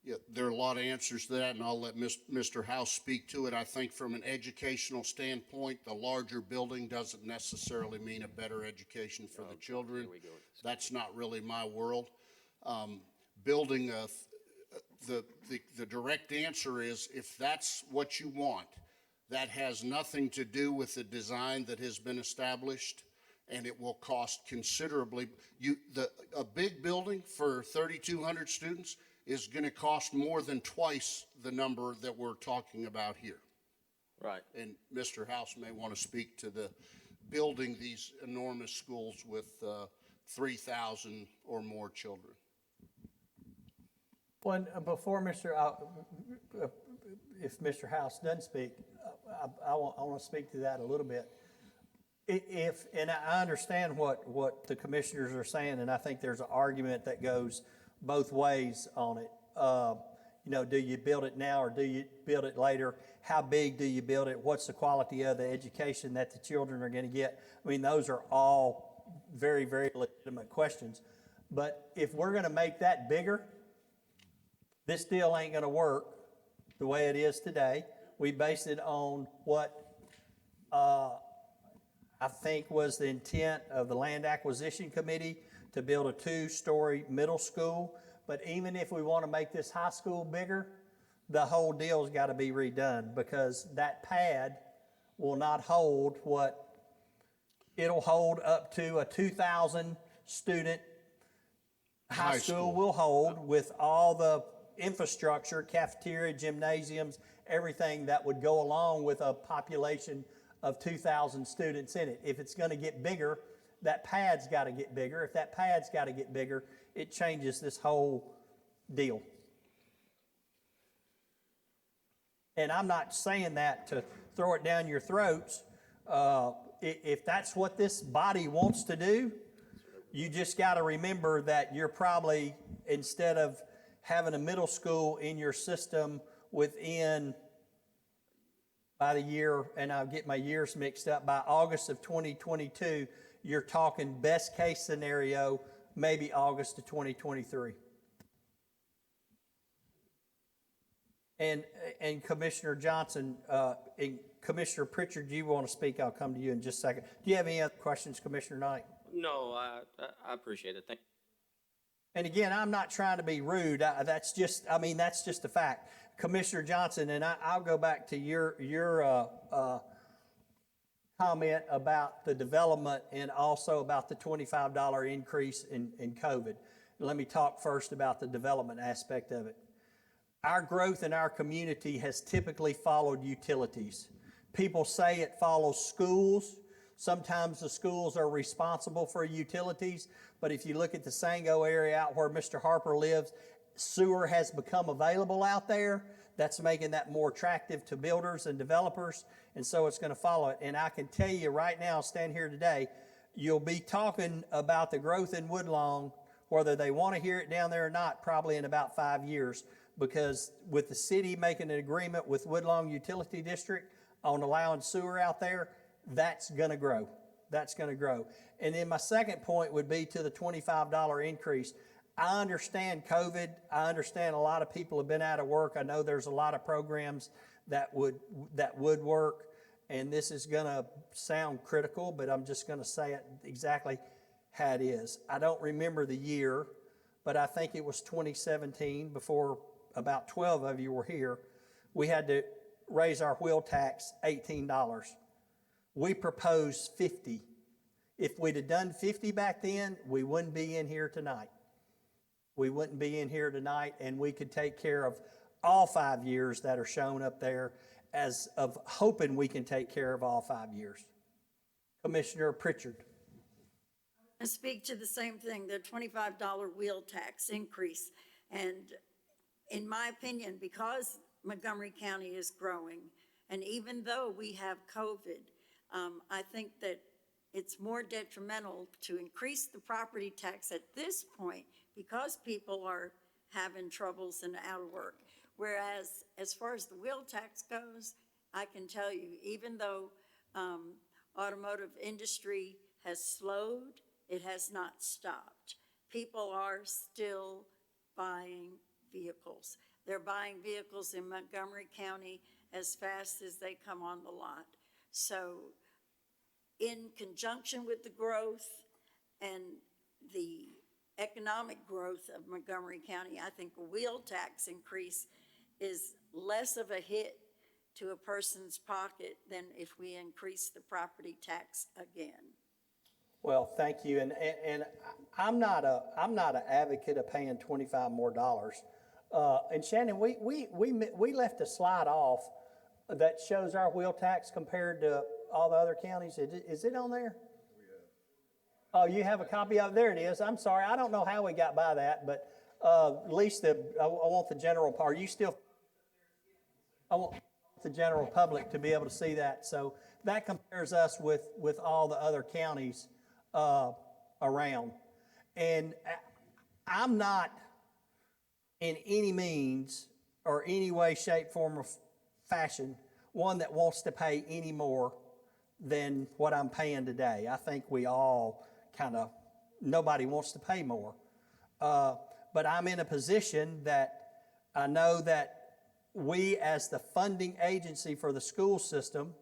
S6: Yeah, there are a lot of answers to that, and I'll let Mr. House speak to it. I think from an educational standpoint, the larger building doesn't necessarily mean a better education for the children.
S10: Here we go.
S6: That's not really my world. Building the direct answer is, if that's what you want, that has nothing to do with the design that has been established, and it will cost considerably. A big building for 3,200 students is going to cost more than twice the number that we're talking about here.
S10: Right.
S6: And Mr. House may want to speak to the building these enormous schools with 3,000 or more children.
S1: Before if Mr. House doesn't speak, I want to speak to that a little bit. And I understand what the commissioners are saying, and I think there's an argument that goes both ways on it. Do you build it now or do you build it later? How big do you build it? What's the quality of the education that the children are going to get? I mean, those are all very, very legitimate questions. But if we're going to make that bigger, this deal ain't going to work the way it is today. We based it on what I think was the intent of the Land Acquisition Committee to build a 2-story middle school. But even if we want to make this high school bigger, the whole deal's got to be redone, because that pad will not hold it'll hold up to a 2,000 student high school will hold, with all the infrastructure, cafeteria, gymnasiums, everything that would go along with a population of 2,000 students in it. If it's going to get bigger, that pad's got to get bigger. If that pad's got to get bigger, it changes this whole deal. And I'm not saying that to throw it down your throats. If that's what this body wants to do, you just got to remember that you're probably, instead of having a middle school in your system within, by the year, and I'll get my years mixed up, by August of 2022, you're talking best case scenario, maybe August of 2023. And Commissioner Johnson, and Commissioner Pritchard, do you want to speak? I'll come to you in just a second. Do you have any other questions, Commissioner Knight?
S10: No, I appreciate it. Thank
S1: And again, I'm not trying to be rude. That's just a fact. Commissioner Johnson, and I'll go back to your comment about the development and also about the $25 increase in COVID. Let me talk first about the development aspect of it. Our growth in our community has typically followed utilities. People say it follows schools. Sometimes the schools are responsible for utilities, but if you look at the Sango area out where Mr. Harper lives, sewer has become available out there. That's making that more attractive to builders and developers, and so it's going to follow it. And I can tell you right now, stand here today, you'll be talking about the growth in Woodlawn, whether they want to hear it down there or not, probably in about 5 years, because with the city making an agreement with Woodlawn Utility District on allowing sewer out there, that's going to grow. That's going to grow. And then my second point would be to the $25 increase. I understand COVID. I understand a lot of people have been out of work. I know there's a lot of programs that would work, and this is going to sound critical, but I'm just going to say it exactly how it is. I don't remember the year, but I think it was 2017, before about 12 of you were here. We had to raise our wheel tax $18. We proposed 50. If we'd have done 50 back then, we wouldn't be in here tonight. We wouldn't be in here tonight, and we could take care of all 5 years that are shown up there, as of hoping we can take care of all 5 years. Commissioner Pritchard.
S4: I speak to the same thing, the $25 wheel tax increase. And in my opinion, because Montgomery County is growing, and even though we have COVID, I think that it's more detrimental to increase the property tax at this point because people are having troubles and out of work. Whereas as far as the wheel tax goes, I can tell you, even though automotive industry has slowed, it has not stopped. People are still buying vehicles. They're buying vehicles in Montgomery County as fast as they come on the lot. So in conjunction with the growth and the economic growth of Montgomery County, I think a wheel tax increase is less of a hit to a person's pocket than if we increase the property tax again.
S1: Well, thank you, and I'm not an advocate of paying $25 more. And Shannon, we left a slide off that shows our wheel tax compared to all the other counties. Is it on there? Oh, you have a copy of it? There it is. I'm sorry, I don't know how we got by that, but at least I want the general part. I want the general public to be able to see that. So that compares us with all the other counties around. And I'm not in any means or any way, shape, form, or fashion one that wants to pay any more than what I'm paying today. I think we all nobody wants to pay more. But I'm in a position that I know that we, as the funding agency for the school system,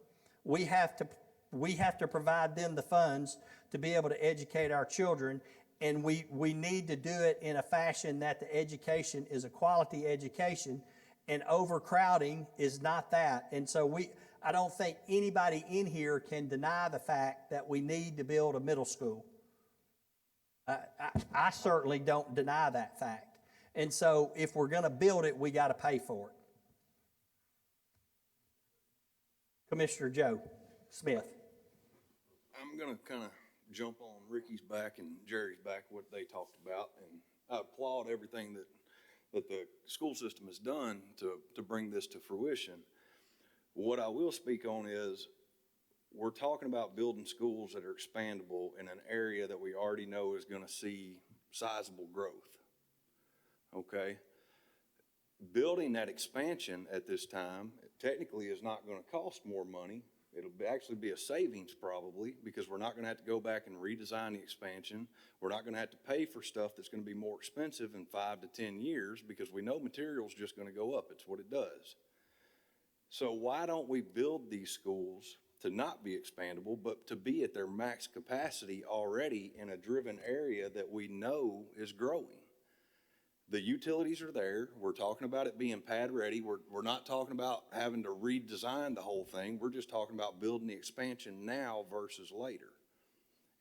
S1: we have to provide them the funds to be able to educate our children, and we need to do it in a fashion that the education is a quality education, and overcrowding is not that. And so I don't think anybody in here can deny the fact that we need to build a middle school. I certainly don't deny that fact. And so if we're going to build it, we got to pay for it. Commissioner Joe Smith.
S11: I'm going to kind of jump on Ricky's back and Jerry's back, what they talked about, and I applaud everything that the school system has done to bring this to fruition. What I will speak on is we're talking about building schools that are expandable in an area that we already know is going to see sizable growth, okay? building that expansion at this time technically is not going to cost more money. It'll actually be a savings probably, because we're not going to have to go back and redesign the expansion. We're not going to have to pay for stuff that's going to be more expensive in 5 to 10 years, because we know material's just going to go up. It's what it does. So why don't we build these schools to not be expandable, but to be at their max capacity already in a driven area that we know is growing? The utilities are there. We're talking about it being pad ready. We're not talking about having to redesign the whole thing. We're just talking about building the expansion now versus later.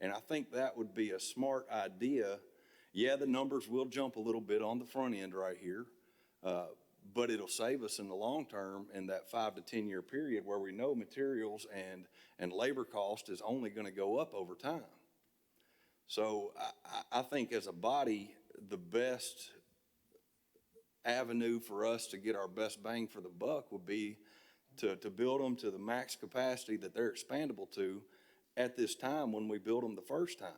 S11: And I think that would be a smart idea. Yeah, the numbers will jump a little bit on the front end right here, but it'll save us in the long term in that 5 to 10 year period where we know materials and labor cost is only going to go up over time. So I think as a body, the best avenue for us to get our best bang for the buck would be to build them to the max capacity that they're expandable to at this time when we build them the first time.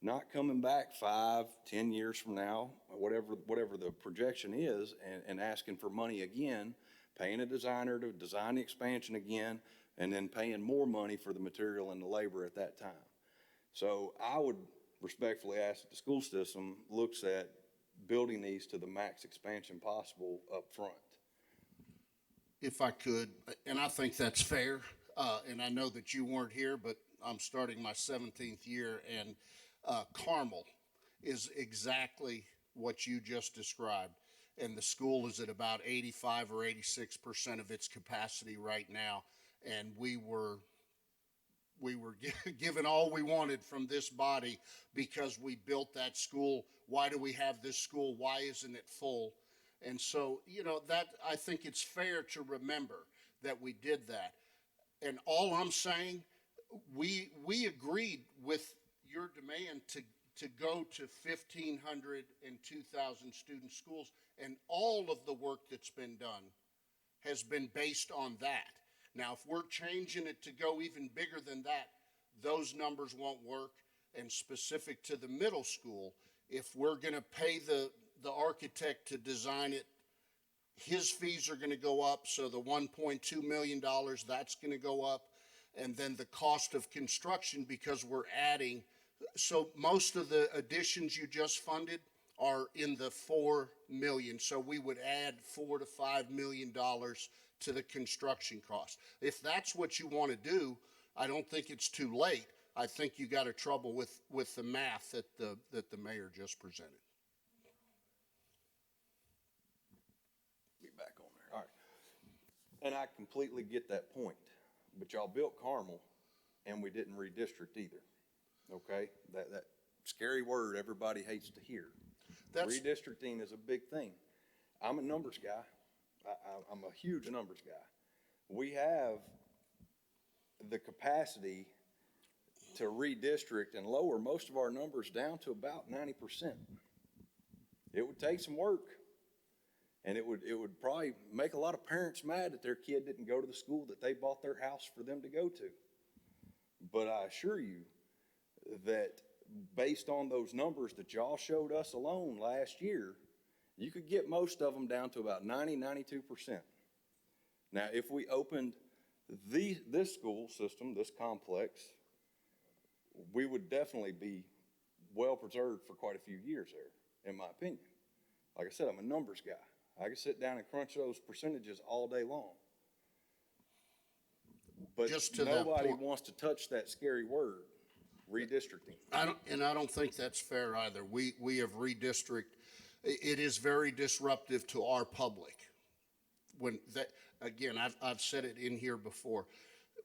S11: Not coming back 5, 10 years from now, whatever the projection is, and asking for money again, paying a designer to design the expansion again, and then paying more money for the material and the labor at that time. So I would respectfully ask that the school system looks at building these to the max expansion possible up front.
S6: If I could, and I think that's fair, and I know that you weren't here, but I'm starting my 17th year, and Carmel is exactly what you just described, and the school is at about 85 or 86% of its capacity right now, and we were given all we wanted from this body because we built that school. Why do we have this school? Why isn't it full? And so, that I think it's fair to remember that we did that. And all I'm saying, we agreed with your demand to go to 1,500 and 2,000 student schools, and all of the work that's been done has been based on that. Now, if we're changing it to go even bigger than that, those numbers won't work. And specific to the middle school, if we're going to pay the architect to design it, his fees are going to go up. So the $1.2 million, that's going to go up. And then the cost of construction, because we're adding. So most of the additions you just funded are in the $4 million. So we would add $4 to $5 million to the construction cost. If that's what you want to do, I don't think it's too late. I think you got a trouble with the math that the mayor just presented.
S11: Be back on there. All right. And I completely get that point. But y'all built Carmel, and we didn't redistrict either. Okay? That scary word everybody hates to hear. Redistricting is a big thing. I'm a numbers guy. I'm a huge numbers guy. We have the capacity to redistrict and lower most of our numbers down to about 90%. It would take some work, and it would probably make a lot of parents mad that their kid didn't go to the school that they bought their house for them to go to. But I assure you that based on those numbers that y'all showed us alone last year, you could get most of them down to about 92%. Now, if we opened this school system, this complex, we would definitely be well preserved for quite a few years there, in my opinion. Like I said, I'm a numbers guy. I can sit down and crunch those percentages all day long. But
S6: Just to
S11: nobody wants to touch that scary word, redistricting.
S6: I don't think that's fair either. We have redistricted. It is very disruptive to our public. Again, I've said it in here before.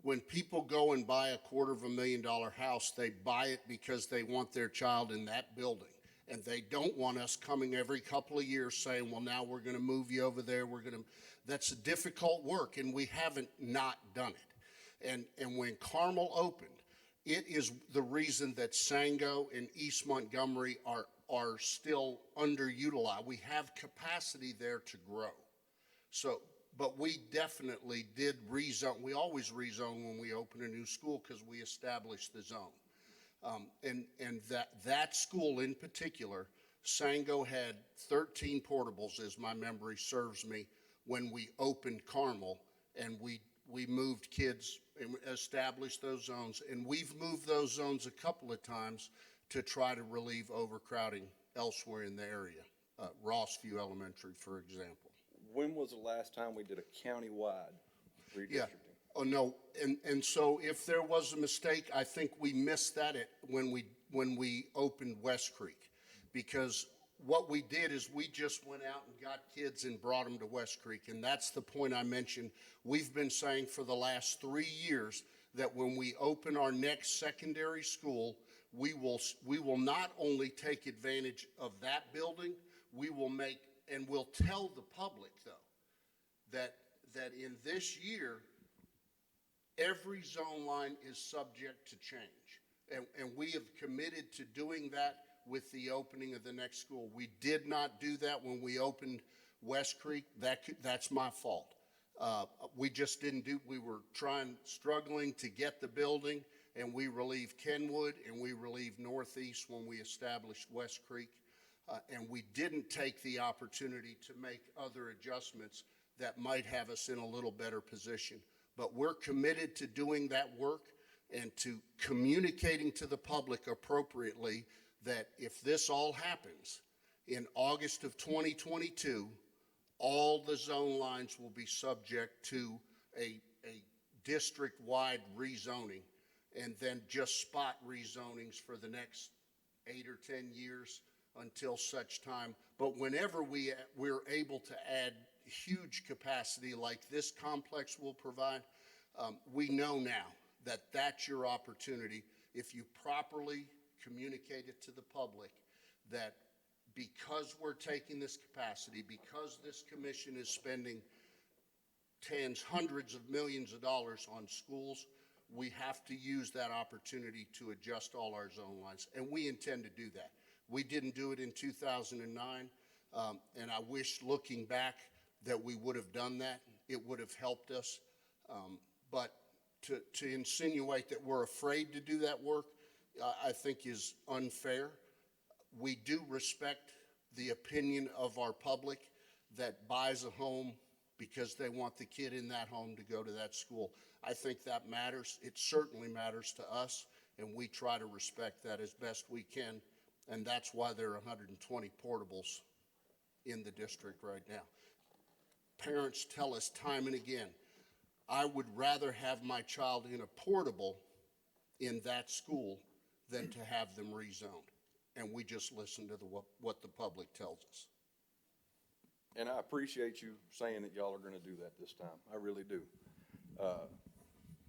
S6: When people go and buy a $250,000 house, they buy it because they want their child in that building. And they don't want us coming every couple of years saying, well, now we're going to move you over there. That's a difficult work, and we haven't not done it. And when Carmel opened, it is the reason that Sango and East Montgomery are still underutilized. We have capacity there to grow. So, but we definitely did rezone. We always rezone when we open a new school because we establish the zone. And that school in particular Sango had 13 portables, as my memory serves me, when we opened Carmel, and we moved kids and established those zones. And we've moved those zones a couple of times to try to relieve overcrowding elsewhere in the area. Rossview Elementary, for example.
S11: When was the last time we did a countywide redistricting?
S6: Yeah. Oh, no. And so if there was a mistake, I think we missed that when we opened West Creek. Because what we did is we just went out and got kids and brought them to West Creek. And that's the point I mentioned. We've been saying for the last 3 years that when we open our next secondary school, we will not only take advantage of that building, we'll tell the public, though, that in this year, every zone line is subject to change. And we have committed to doing that with the opening of the next school. We did not do that when we opened West Creek. That's my fault. We just didn't we were struggling to get the building, and we relieved Kenwood and we relieved Northeast when we established West Creek. And we didn't take the opportunity to make other adjustments that might have us in a little better position. But we're committed to doing that work and to communicating to the public appropriately that if this all happens in August of 2022, all the zone lines will be subject to a district-wide rezoning, and then just spot rezonings for the next 8 or 10 years until such time. But whenever we're able to add huge capacity like this complex will provide, we know now that that's your opportunity if you properly communicate it to the public that because we're taking this capacity, because this commission is spending hundreds of millions of dollars on schools, we have to use that opportunity to adjust all our zone lines, and we intend to do that. We didn't do it in 2009, and I wish, looking back, that we would have done that. It would have helped us, but to insinuate that we're afraid to do that work, I think is unfair. We do respect the opinion of our public that buys a home because they want the kid in that home to go to that school. I think that matters. It certainly matters to us, and we try to respect that as best we can, and that's why there are 120 portables in the district right now. Parents tell us time and again, I would rather have my child in a portable in that school than to have them rezoned. And we just listen to what the public tells us.
S11: And I appreciate you saying that y'all are gonna do that this time. I really do.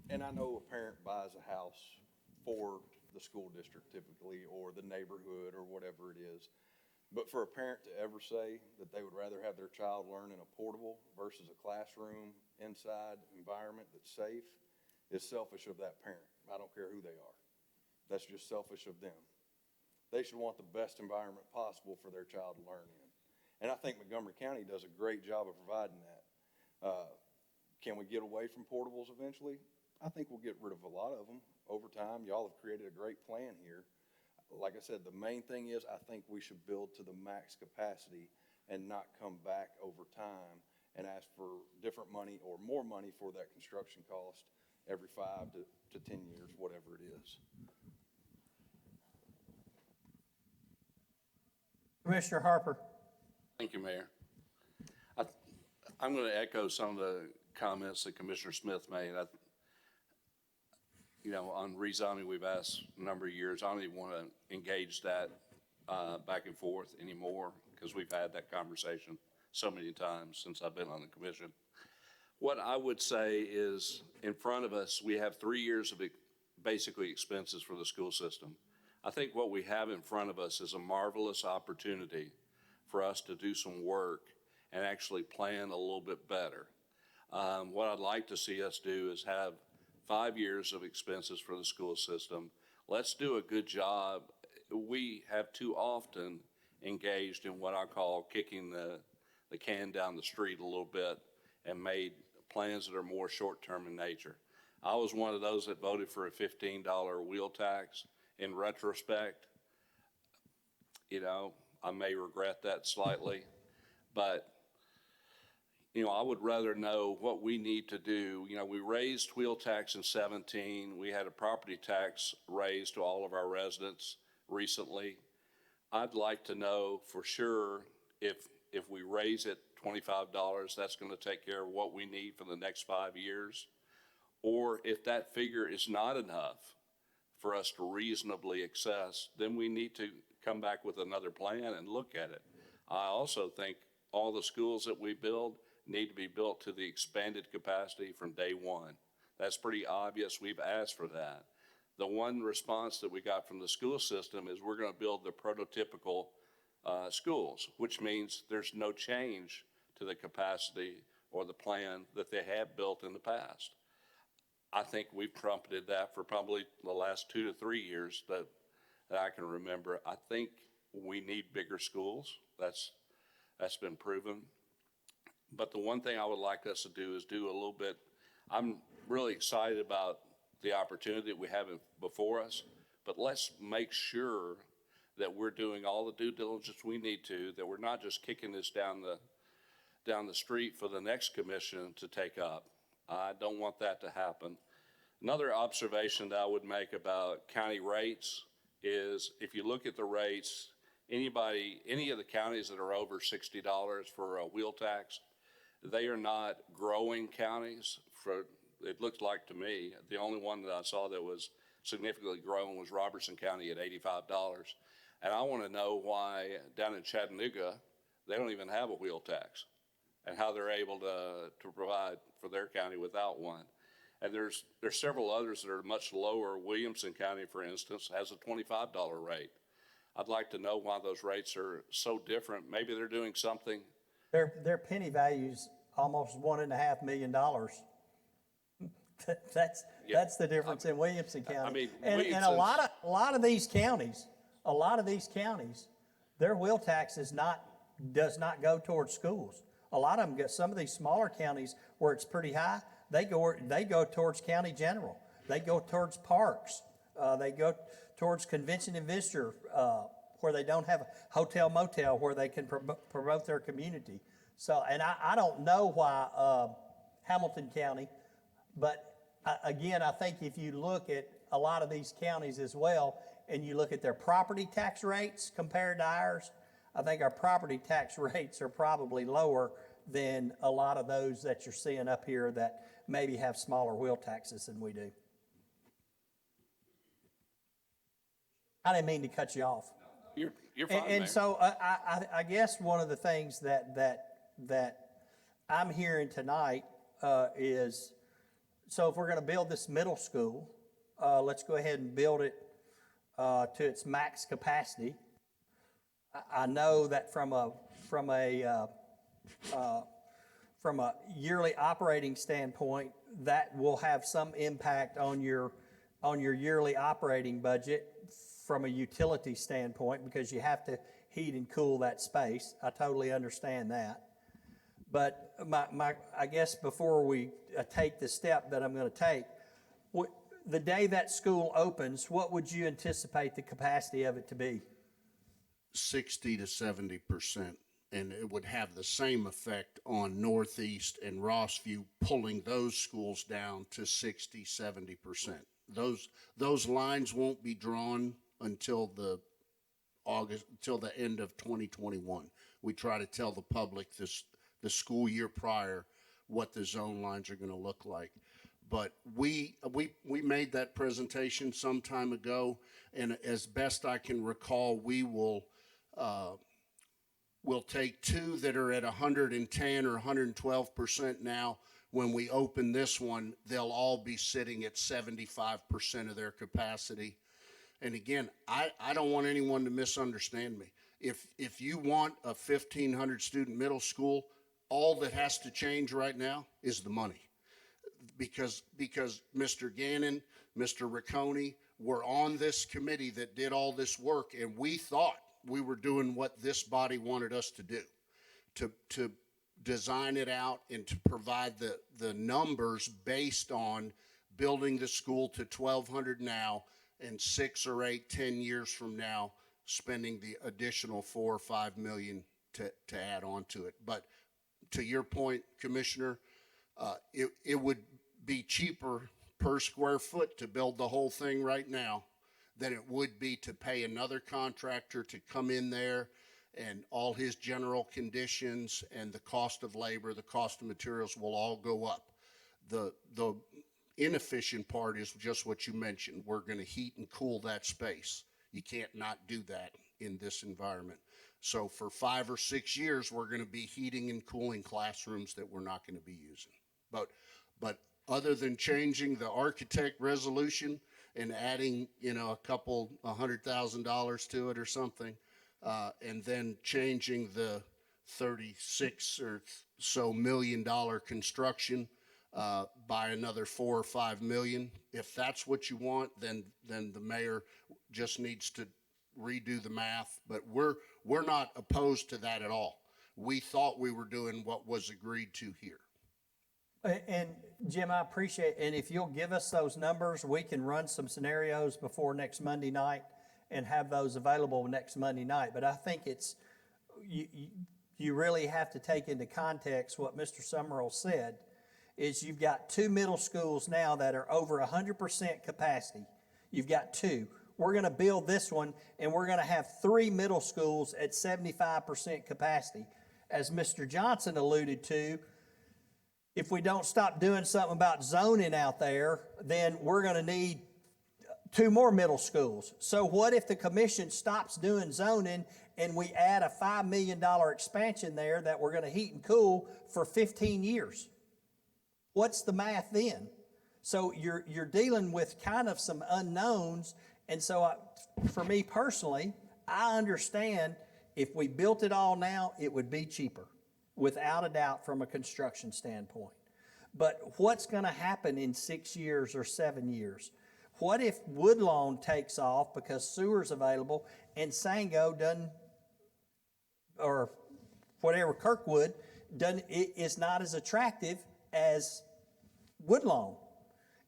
S11: And I know a parent buys a house for the school district typically, or the neighborhood, or whatever it is. But for a parent to ever say that they would rather have their child learn in a portable versus a classroom inside environment that's safe is selfish of that parent. I don't care who they are. That's just selfish of them. They should want the best environment possible for their child to learn in. And I think Montgomery County does a great job of providing that. Can we get away from portables eventually? I think we'll get rid of a lot of them over time. Y'all have created a great plan here. Like I said, the main thing is I think we should build to the max capacity and not come back over time and ask for different money or more money for that construction cost every 5 to 10 years, whatever it is.
S1: Commissioner Harper.
S3: Thank you, Mayor. I'm going to echo some of the comments that Commissioner Smith made. On rezoning, we've asked a number of years. I don't even want to engage that back and forth anymore because we've had that conversation so many times since I've been on the commission. What I would say is in front of us, we have 3 years of basically expenses for the school system. I think what we have in front of us is a marvelous opportunity for us to do some work and actually plan a little bit better. What I'd like to see us do is have 5 years of expenses for the school system. Let's do a good job. We have too often engaged in what I call kicking the can down the street a little bit and made plans that are more short-term in nature. I was one of those that voted for a $15 wheel tax. In retrospect, I may regret that slightly, but I would rather know what we need to do. We raised wheel tax in 17. We had a property tax raised to all of our residents recently. I'd like to know for sure if we raise it $25, that's going to take care of what we need for the next 5 years, or if that figure is not enough for us to reasonably assess, then we need to come back with another plan and look at it. I also think all the schools that we build need to be built to the expanded capacity from day one. That's pretty obvious. We've asked for that. The one response that we got from the school system is we're going to build the prototypical schools, which means there's no change to the capacity or the plan that they have built in the past. I think we've trumpeted that for probably the last 2 to 3 years that I can remember. I think we need bigger schools. That's been proven. But the one thing I would like us to do is do a little bit, I'm really excited about the opportunity that we have before us, but let's make sure that we're doing all the due diligence we need to, that we're not just kicking this down the street for the next commission to take up. I don't want that to happen. Another observation that I would make about county rates is if you look at the rates, any of the counties that are over $60 for a wheel tax, they are not growing counties. It looks like to me, the only one that I saw that was significantly growing was Robertson County at $85. And I want to know why down in Chattanooga, they don't even have a wheel tax, and how they're able to provide for their county without one. And there's several others that are much lower. Williamson County, for instance, has a $25 rate. I'd like to know why those rates are so different. Maybe they're doing something.
S1: Their penny value's almost $1.5 million. That's the difference in Williamson County. And a lot of these counties, their wheel tax does not go towards schools. A lot of them get, some of these smaller counties where it's pretty high, they go towards county general. They go towards parks. They go towards convention and visitor, where they don't have a hotel motel where they can promote their community. So, and I don't know why Hamilton County, but again, I think if you look at a lot of these counties as well, and you look at their property tax rates compared to ours, I think our property tax rates are probably lower than a lot of those that you're seeing up here that maybe have smaller wheel taxes than we do. I didn't mean to cut you off.
S3: You're fine,
S1: And
S3: Mayor.
S1: so I guess one of the things that I'm hearing tonight is, so if we're going to build this middle school, let's go ahead and build it to its max capacity. I know that from a yearly operating standpoint, that will have some impact on your yearly operating budget from a utility standpoint, because you have to heat and cool that space. I totally understand that. But I guess before we take the step that I'm going to take, the day that school opens, what would you anticipate the capacity of it to be?
S6: 60 to 70%. And it would have the same effect on Northeast and Rossview, pulling those schools down to 60, 70%. Those lines won't be drawn until the end of 2021. We try to tell the public the school year prior what the zone lines are going to look like. But we made that presentation some time ago, and as best I can recall, we'll take two that are at 110 or 112% now. When we open this one, they'll all be sitting at 75% of their capacity. And again, I don't want anyone to misunderstand me. If you want a 1,500 student middle school, all that has to change right now is the money. Because Mr. Gannon, Mr. Riccone were on this committee that did all this work, and we thought we were doing what this body wanted us to do, to design it out and to provide the numbers based on building the school to 1,200 now, and 6 or 8, 10 years from now, spending the additional 4 or 5 million to add on to it. But to your point, Commissioner, it would be cheaper per square foot to build the whole thing right now than it would be to pay another contractor to come in there and all his general conditions and the cost of labor, the cost of materials will all go up. The inefficient part is just what you mentioned. We're going to heat and cool that space. You can't not do that in this environment. So for 5 or 6 years, we're going to be heating and cooling classrooms that we're not going to be using. But other than changing the architect resolution and adding, a couple $100,000 to it or something, and then changing the 36 or so $1 million construction by another 4 or 5 million. If that's what you want, then the mayor just needs to redo the math. But we're not opposed to that at all. We thought we were doing what was agreed to here.
S1: And Jim, I appreciate, and if you'll give us those numbers, we can run some scenarios before next Monday night and have those available next Monday night. But I think you really have to take into context what Mr. Summerall said, is you've got 2 middle schools now that are over 100% capacity. You've got 2. We're going to build this one, and we're going to have 3 middle schools at 75% capacity. As Mr. Johnson alluded to, if we don't stop doing something about zoning out there, then we're going to need 2 more middle schools. So what if the commission stops doing zoning and we add a $5 million expansion there that we're going to heat and cool for 15 years? What's the math then? So you're dealing with kind of some unknowns. And so for me personally, I understand if we built it all now, it would be cheaper, without a doubt, from a construction standpoint. But what's going to happen in 6 years or 7 years? What if Woodlawn takes off because sewer's available and Sango doesn't, or whatever, Kirkwood is not as attractive as Woodlawn,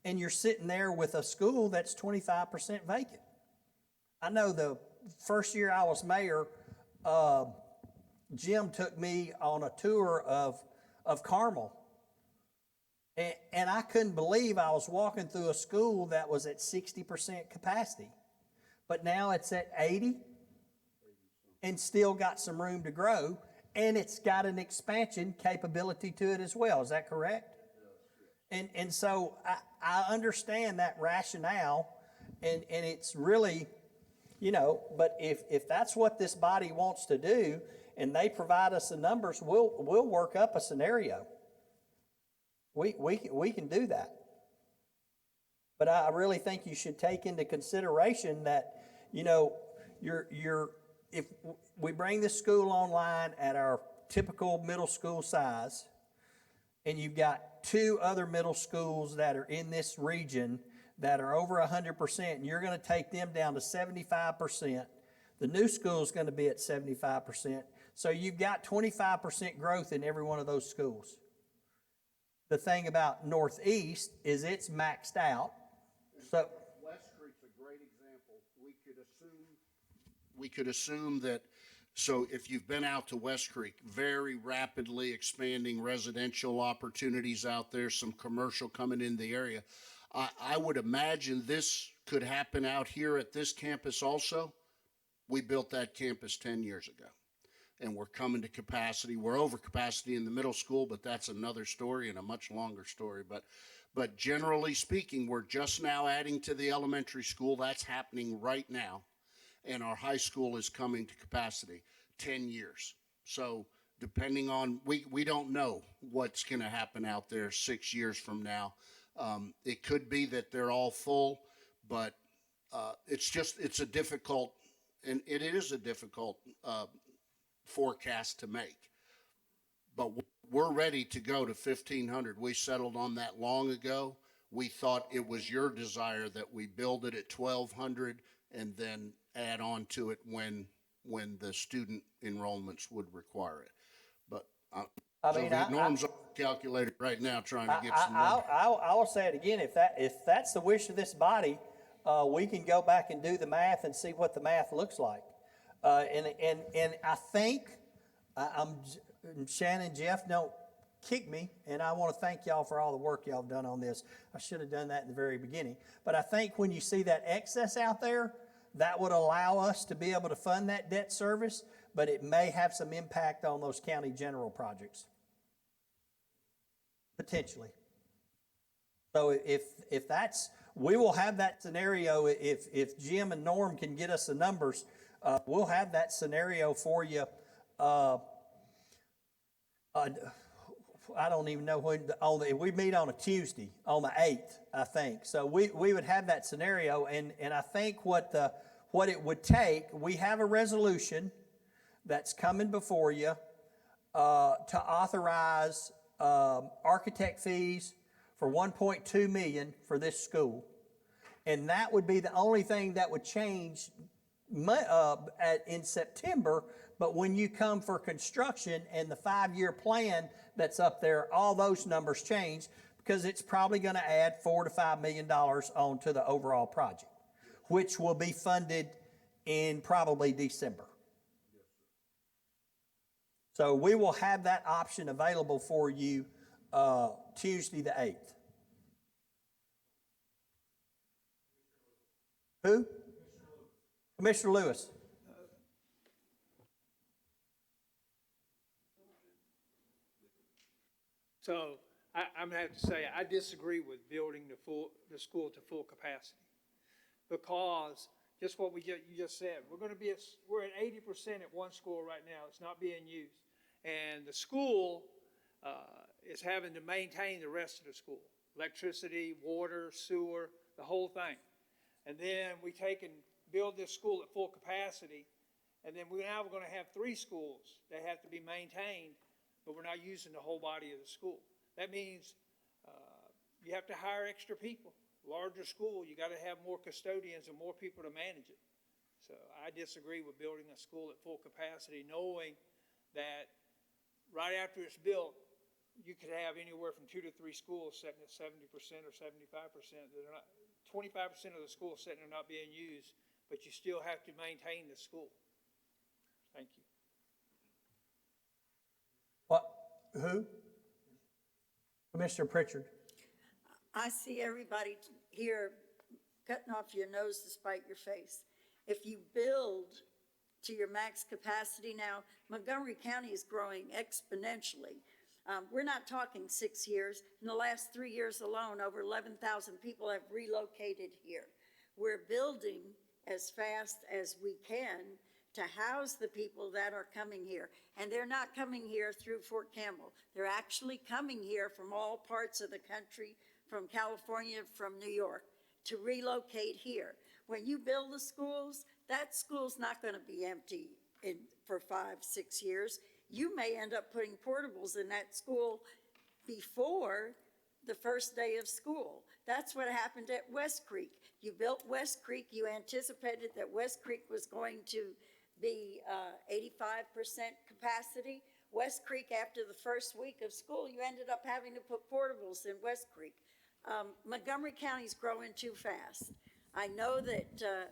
S1: and you're sitting there with a school that's 25% vacant? I know the first year I was mayor, Jim took me on a tour of Carmel, and I couldn't believe I was walking through a school that was at 60% capacity, but now it's at 80 and still got some room to grow, and it's got an expansion capability to it as well. Is that correct? And so I understand that rationale, and it's really, but if that's what this body wants to do and they provide us the numbers, we'll work up a scenario. We can do that. But I really think you should take into consideration that, if we bring this school online at our typical middle school size, and you've got 2 other middle schools that are in this region that are over 100%, and you're going to take them down to 75%. The new school is going to be at 75%. So you've got 25% growth in every one of those schools. The thing about Northeast is it's maxed out. So
S6: West Creek's a great example. We could assume that. So if you've been out to West Creek, very rapidly expanding residential opportunities out there, some commercial coming in the area. I would imagine this could happen out here at this campus also. We built that campus 10 years ago, and we're coming to capacity. We're over capacity in the middle school, but that's another story and a much longer story. But generally speaking, we're just now adding to the elementary school. That's happening right now. And our high school is coming to capacity, 10 years. So depending on, we don't know what's going to happen out there 6 years from now. It could be that they're all full, but it's a difficult, and it is a difficult forecast to make. But we're ready to go to 1,500. We settled on that long ago. We thought it was your desire that we build it at 1,200 and then add on to it when the student enrollments would require it. But Norm's calculated right now trying to get some numbers.
S1: I will say it again. If that's the wish of this body, we can go back and do the math and see what the math looks like. And I think, Shannon, Jeff, don't kick me, and I want to thank y'all for all the work y'all have done on this. I should have done that in the very beginning. But I think when you see that excess out there, that would allow us to be able to fund that debt service, but it may have some impact on those county general projects. Potentially. So if that's, we will have that scenario. If Jim and Norm can get us the numbers, we'll have that scenario for you. I don't even know when, we meet on a Tuesday, on the 8th, I think. So we would have that scenario, and I think what it would take, we have a resolution that's coming before you to authorize architect fees for $1.2 million for this school. And that would be the only thing that would change in September. But when you come for construction and the 5-year plan that's up there, all those numbers change, because it's probably going to add $4 to $5 million onto the overall project, which will be funded in probably December. So we will have that option available for you Tuesday the 8th. Who? Commissioner Lewis.
S12: So I'm gonna have to say, I disagree with building the school to full capacity. Because just what you just said, we're at 80% at one school right now. It's not being used. And the school is having to maintain the rest of the school. Electricity, water, sewer, the whole thing. And then we take and build this school at full capacity, and then we're gonna have 3 schools that have to be maintained, but we're not using the whole body of the school. That means you have to hire extra people. Larger school, you gotta have more custodians and more people to manage it. So I disagree with building a school at full capacity, knowing that right after it's built, you could have anywhere from 2 to 3 schools sitting at 70% or 75%. They're not, 25% of the schools sitting there not being used, but you still have to maintain the school. Thank you.
S1: What? Who? Commissioner Pritchard.
S4: I see everybody here cutting off your nose to spite your face. If you build to your max capacity now, Montgomery County is growing exponentially. We're not talking 6 years. In the last 3 years alone, over 11,000 people have relocated here. We're building as fast as we can to house the people that are coming here. And they're not coming here through Fort Campbell. They're actually coming here from all parts of the country, from California, from New York, to relocate here. When you build the schools, that school's not going to be empty for 5, 6 years. You may end up putting portables in that school before the first day of school. That's what happened at West Creek. You built West Creek, you anticipated that West Creek was going to be 85% capacity. West Creek, after the first week of school, you ended up having to put portables in West Creek. Montgomery County's growing too fast. I know that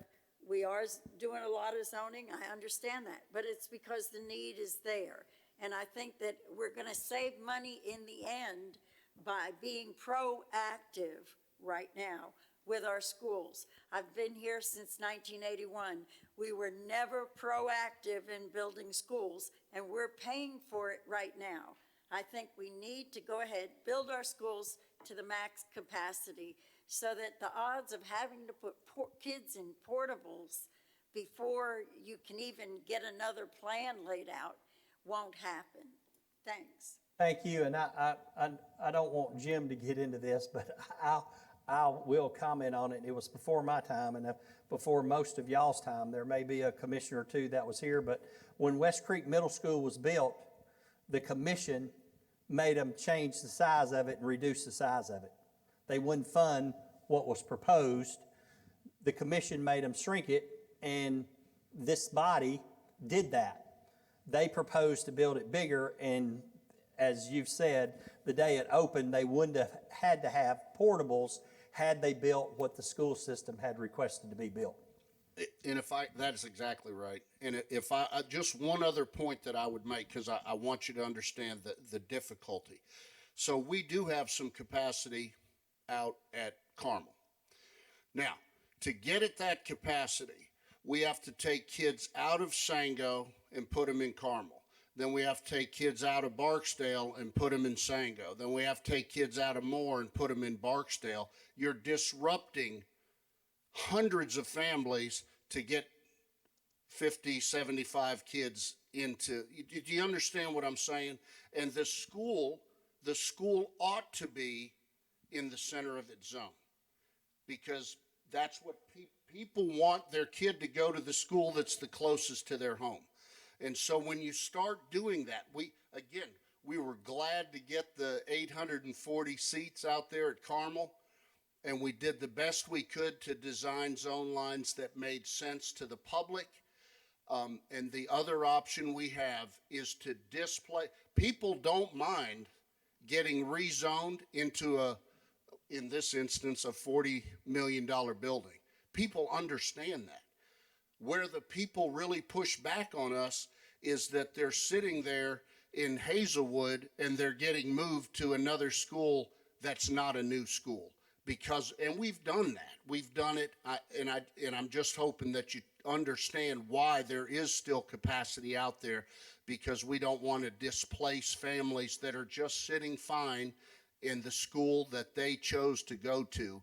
S4: we are doing a lot of zoning, I understand that, but it's because the need is there. And I think that we're gonna save money in the end by being proactive right now with our schools. I've been here since 1981. We were never proactive in building schools, and we're paying for it right now. I think we need to go ahead, build our schools to the max capacity so that the odds of having to put kids in portables before you can even get another plan laid out won't happen. Thanks.
S1: Thank you, and I don't want Jim to get into this, but I will comment on it. It was before my time and before most of y'all's time. There may be a commissioner or two that was here, but when West Creek Middle School was built, the commission made them change the size of it and reduce the size of it. They wouldn't fund what was proposed. The commission made them shrink it, and this body did that. They proposed to build it bigger, and as you've said, the day it opened, they wouldn't have had to have portables had they built what the school system had requested to be built.
S6: And that is exactly right. And if just one other point that I would make, because I want you to understand the difficulty. So we do have some capacity out at Carmel. Now, to get at that capacity, we have to take kids out of Sango and put them in Carmel. Then we have to take kids out of Barksdale and put them in Sango. Then we have to take kids out of Moore and put them in Barksdale. You're disrupting hundreds of families to get 50, 75 kids into. Do you understand what I'm saying? And the school ought to be in the center of its zone, because that's what people want their kid to go to, the school that's the closest to their home. And so when you start doing that, we were glad to get the 840 seats out there at Carmel, and we did the best we could to design zone lines that made sense to the public. And the other option we have is to display. People don't mind getting rezoned into in this instance, a $40 million building. People understand that. Where the people really push back on us is that they're sitting there in Hazelwood and they're getting moved to another school that's not a new school. And we've done that. We've done it, and I'm just hoping that you understand why there is still capacity out there, because we don't want to displace families that are just sitting fine in the school that they chose to go to,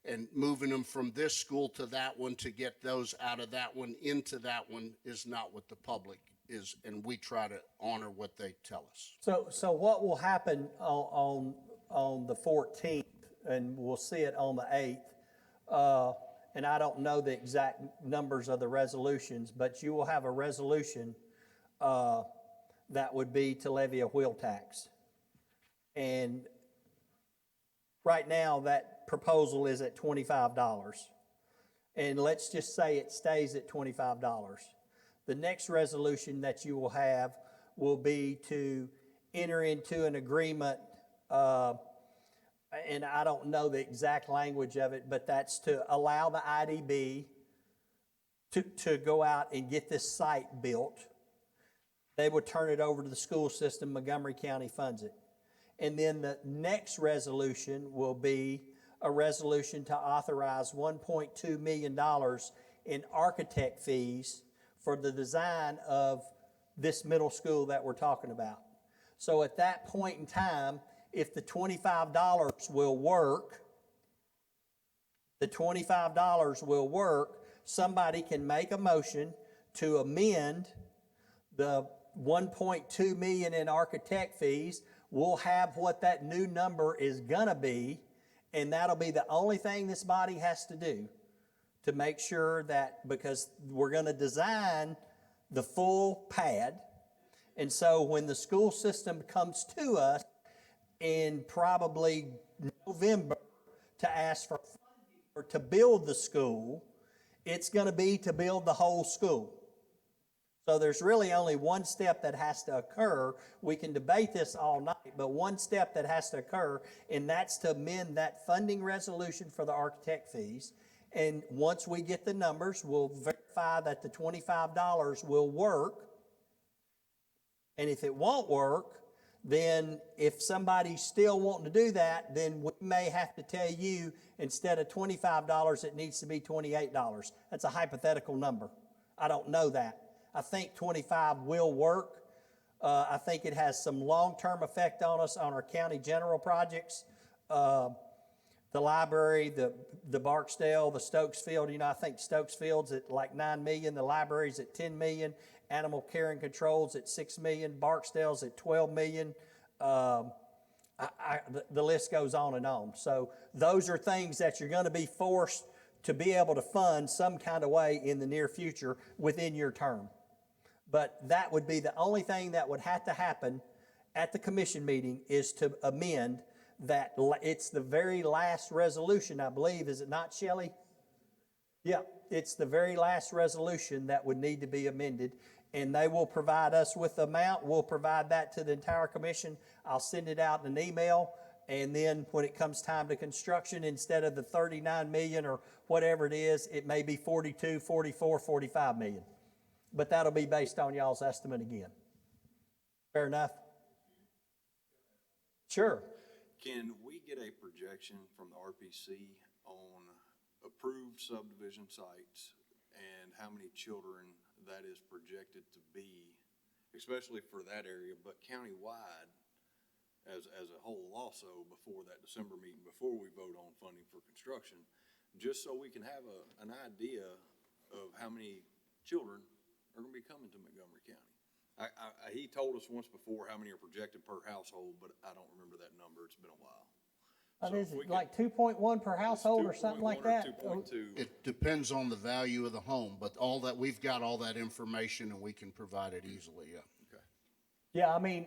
S6: and moving them from this school to that one to get those out of that one into that one is not what the public is, and we try to honor what they tell us.
S1: So what will happen on the 14th, and we'll see it on the 8th, and I don't know the exact numbers of the resolutions, but you will have a resolution that would be to levy a wheel tax. And right now, that proposal is at $25. And let's just say it stays at $25. The next resolution that you will have will be to enter into an agreement, and I don't know the exact language of it, but that's to allow the IDB to go out and get this site built. They would turn it over to the school system. Montgomery County funds it. And then the next resolution will be a resolution to authorize $1.2 million in architect fees for the design of this middle school that we're talking about. So at that point in time, if the $25 will work, somebody can make a motion to amend the $1.2 million in architect fees. We'll have what that new number is gonna be, and that'll be the only thing this body has to do to make sure that, because we're gonna design the full pad. And so when the school system comes to us in probably November to ask for funding or to build the school, it's gonna be to build the whole school. So there's really only one step that has to occur. We can debate this all night, but one step that has to occur, and that's to amend that funding resolution for the architect fees. And once we get the numbers, we'll verify that the $25 will work. And if it won't work, then if somebody's still wanting to do that, then we may have to tell you, instead of $25, it needs to be $28. That's a hypothetical number. I don't know that. I think 25 will work. I think it has some long-term effect on us on our county general projects. The library, the Barksdale, the Stokesfield, I think Stokesfield's at like 9 million, the library's at 10 million, animal care and control's at 6 million, Barksdale's at 12 million. The list goes on and on. So those are things that you're gonna be forced to be able to fund some kind of way in the near future within your term. But that would be the only thing that would have to happen at the commission meeting, is to amend that. It's the very last resolution, I believe, is it not, Shelley? Yeah, it's the very last resolution that would need to be amended, and they will provide us with the amount. We'll provide that to the entire commission. I'll send it out in an email, and then when it comes time to construction, instead of the 39 million or whatever it is, it may be 42, 44, 45 million. But that'll be based on y'all's estimate again. Fair enough? Sure.
S11: Can we get a projection from the RPC on approved subdivision sites and how many children that is projected to be, especially for that area, but countywide as a whole also before that December meeting, before we vote on funding for construction, just so we can have an idea of how many children are going to be coming to Montgomery County. He told us once before how many are projected per household, but I don't remember that number. It's been a while.
S1: What
S11: So
S1: is
S11: if we
S1: it, like 2.1 per household or something like that?
S11: 2.2.
S6: It depends on the value of the home, but we've got all that information and we can provide it easily, yeah.
S11: Okay.
S1: Yeah, I mean,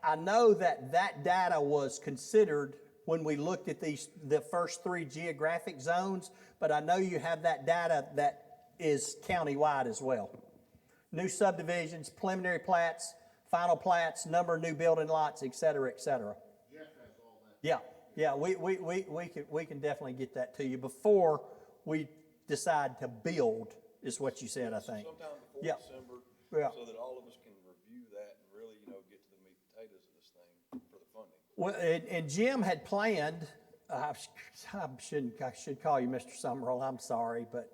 S1: I know that data was considered when we looked at the first 3 geographic zones, but I know you have that data that is countywide as well. New subdivisions, preliminary plats, final plats, number of new building lots, et cetera, et cetera.
S6: Jeff has all that.
S1: Yeah, we can definitely get that to you before we decide to build, is what you said, I think.
S11: Sometime before
S1: Yeah.
S11: December,
S1: Yeah.
S11: so that all of us can review that and really, get to the meat and potatoes of this thing for the funding.
S1: Well, and Jim had planned, I should call you Mr. Summerall, I'm sorry, but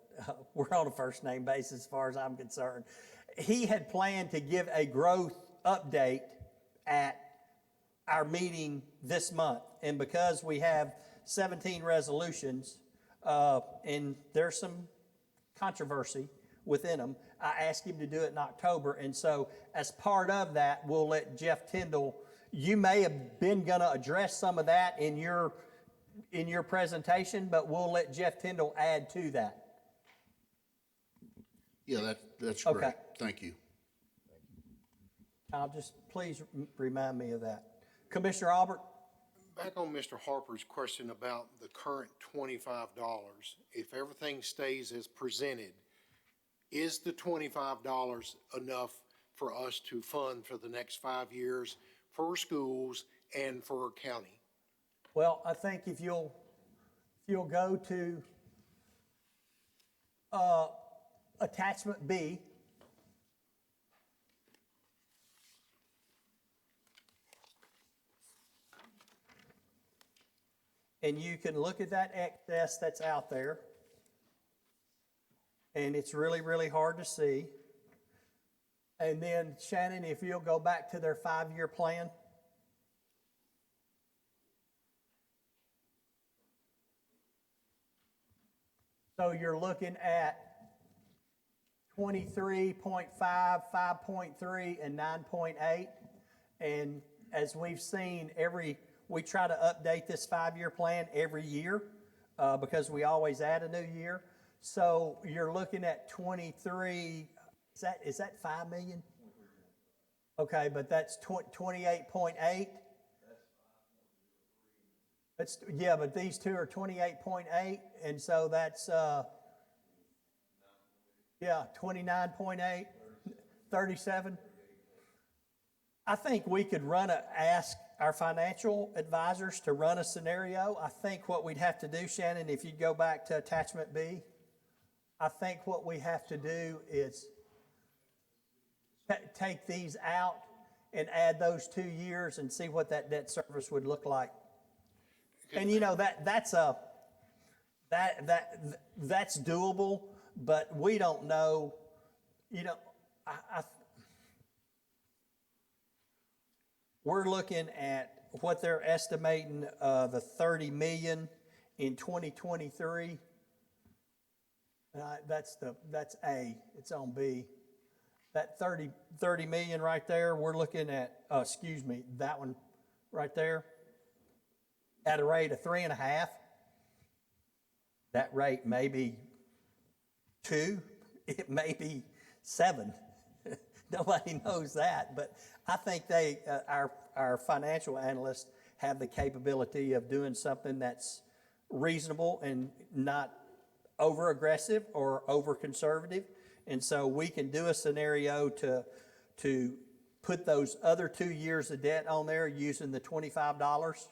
S1: we're on a first name basis as far as I'm concerned. He had planned to give a growth update at our meeting this month. And because we have 17 resolutions, and there's some controversy within them, I asked him to do it in October. And so as part of that, we'll let Jeff Tyndall, you may have been gonna address some of that in your presentation, but we'll let Jeff Tyndall add to that.
S6: Yeah, that's
S1: Okay.
S6: great. Thank you.
S1: Just please remind me of that. Commissioner Albert?
S9: Back on Mr. Harper's question about the current $25, if everything stays as presented, is the $25 enough for us to fund for the next 5 years for schools and for county?
S1: Well, I think if you'll go to attachment B, and you can look at that excess that's out there, and it's really, really hard to see. And then Shannon, if you'll go back to their 5-year plan. So you're looking at 23.5, 5.3, and 9.8. And as we've seen, we try to update this 5-year plan every year because we always add a new year. So you're looking at 23, is that 5 million? Okay, but that's 28.8. Yeah, but these two are 28.8, and so that's 29.8, 37. I think we could ask our financial advisors to run a scenario. I think what we'd have to do, Shannon, if you go back to attachment B, I think what we have to do is take these out and add those 2 years and see what that debt service would look like. And that's doable, but we don't know, we're looking at what they're estimating, the 30 million in 2023. That's A, it's on B. That 30 million right there, we're looking at, that one right there, at a rate of 3.5. That rate may be 2, it may be 7. Nobody knows that, but I think our financial analysts have the capability of doing something that's reasonable and not over aggressive or over conservative. And so we can do a scenario to put those other 2 years of debt on there using the $25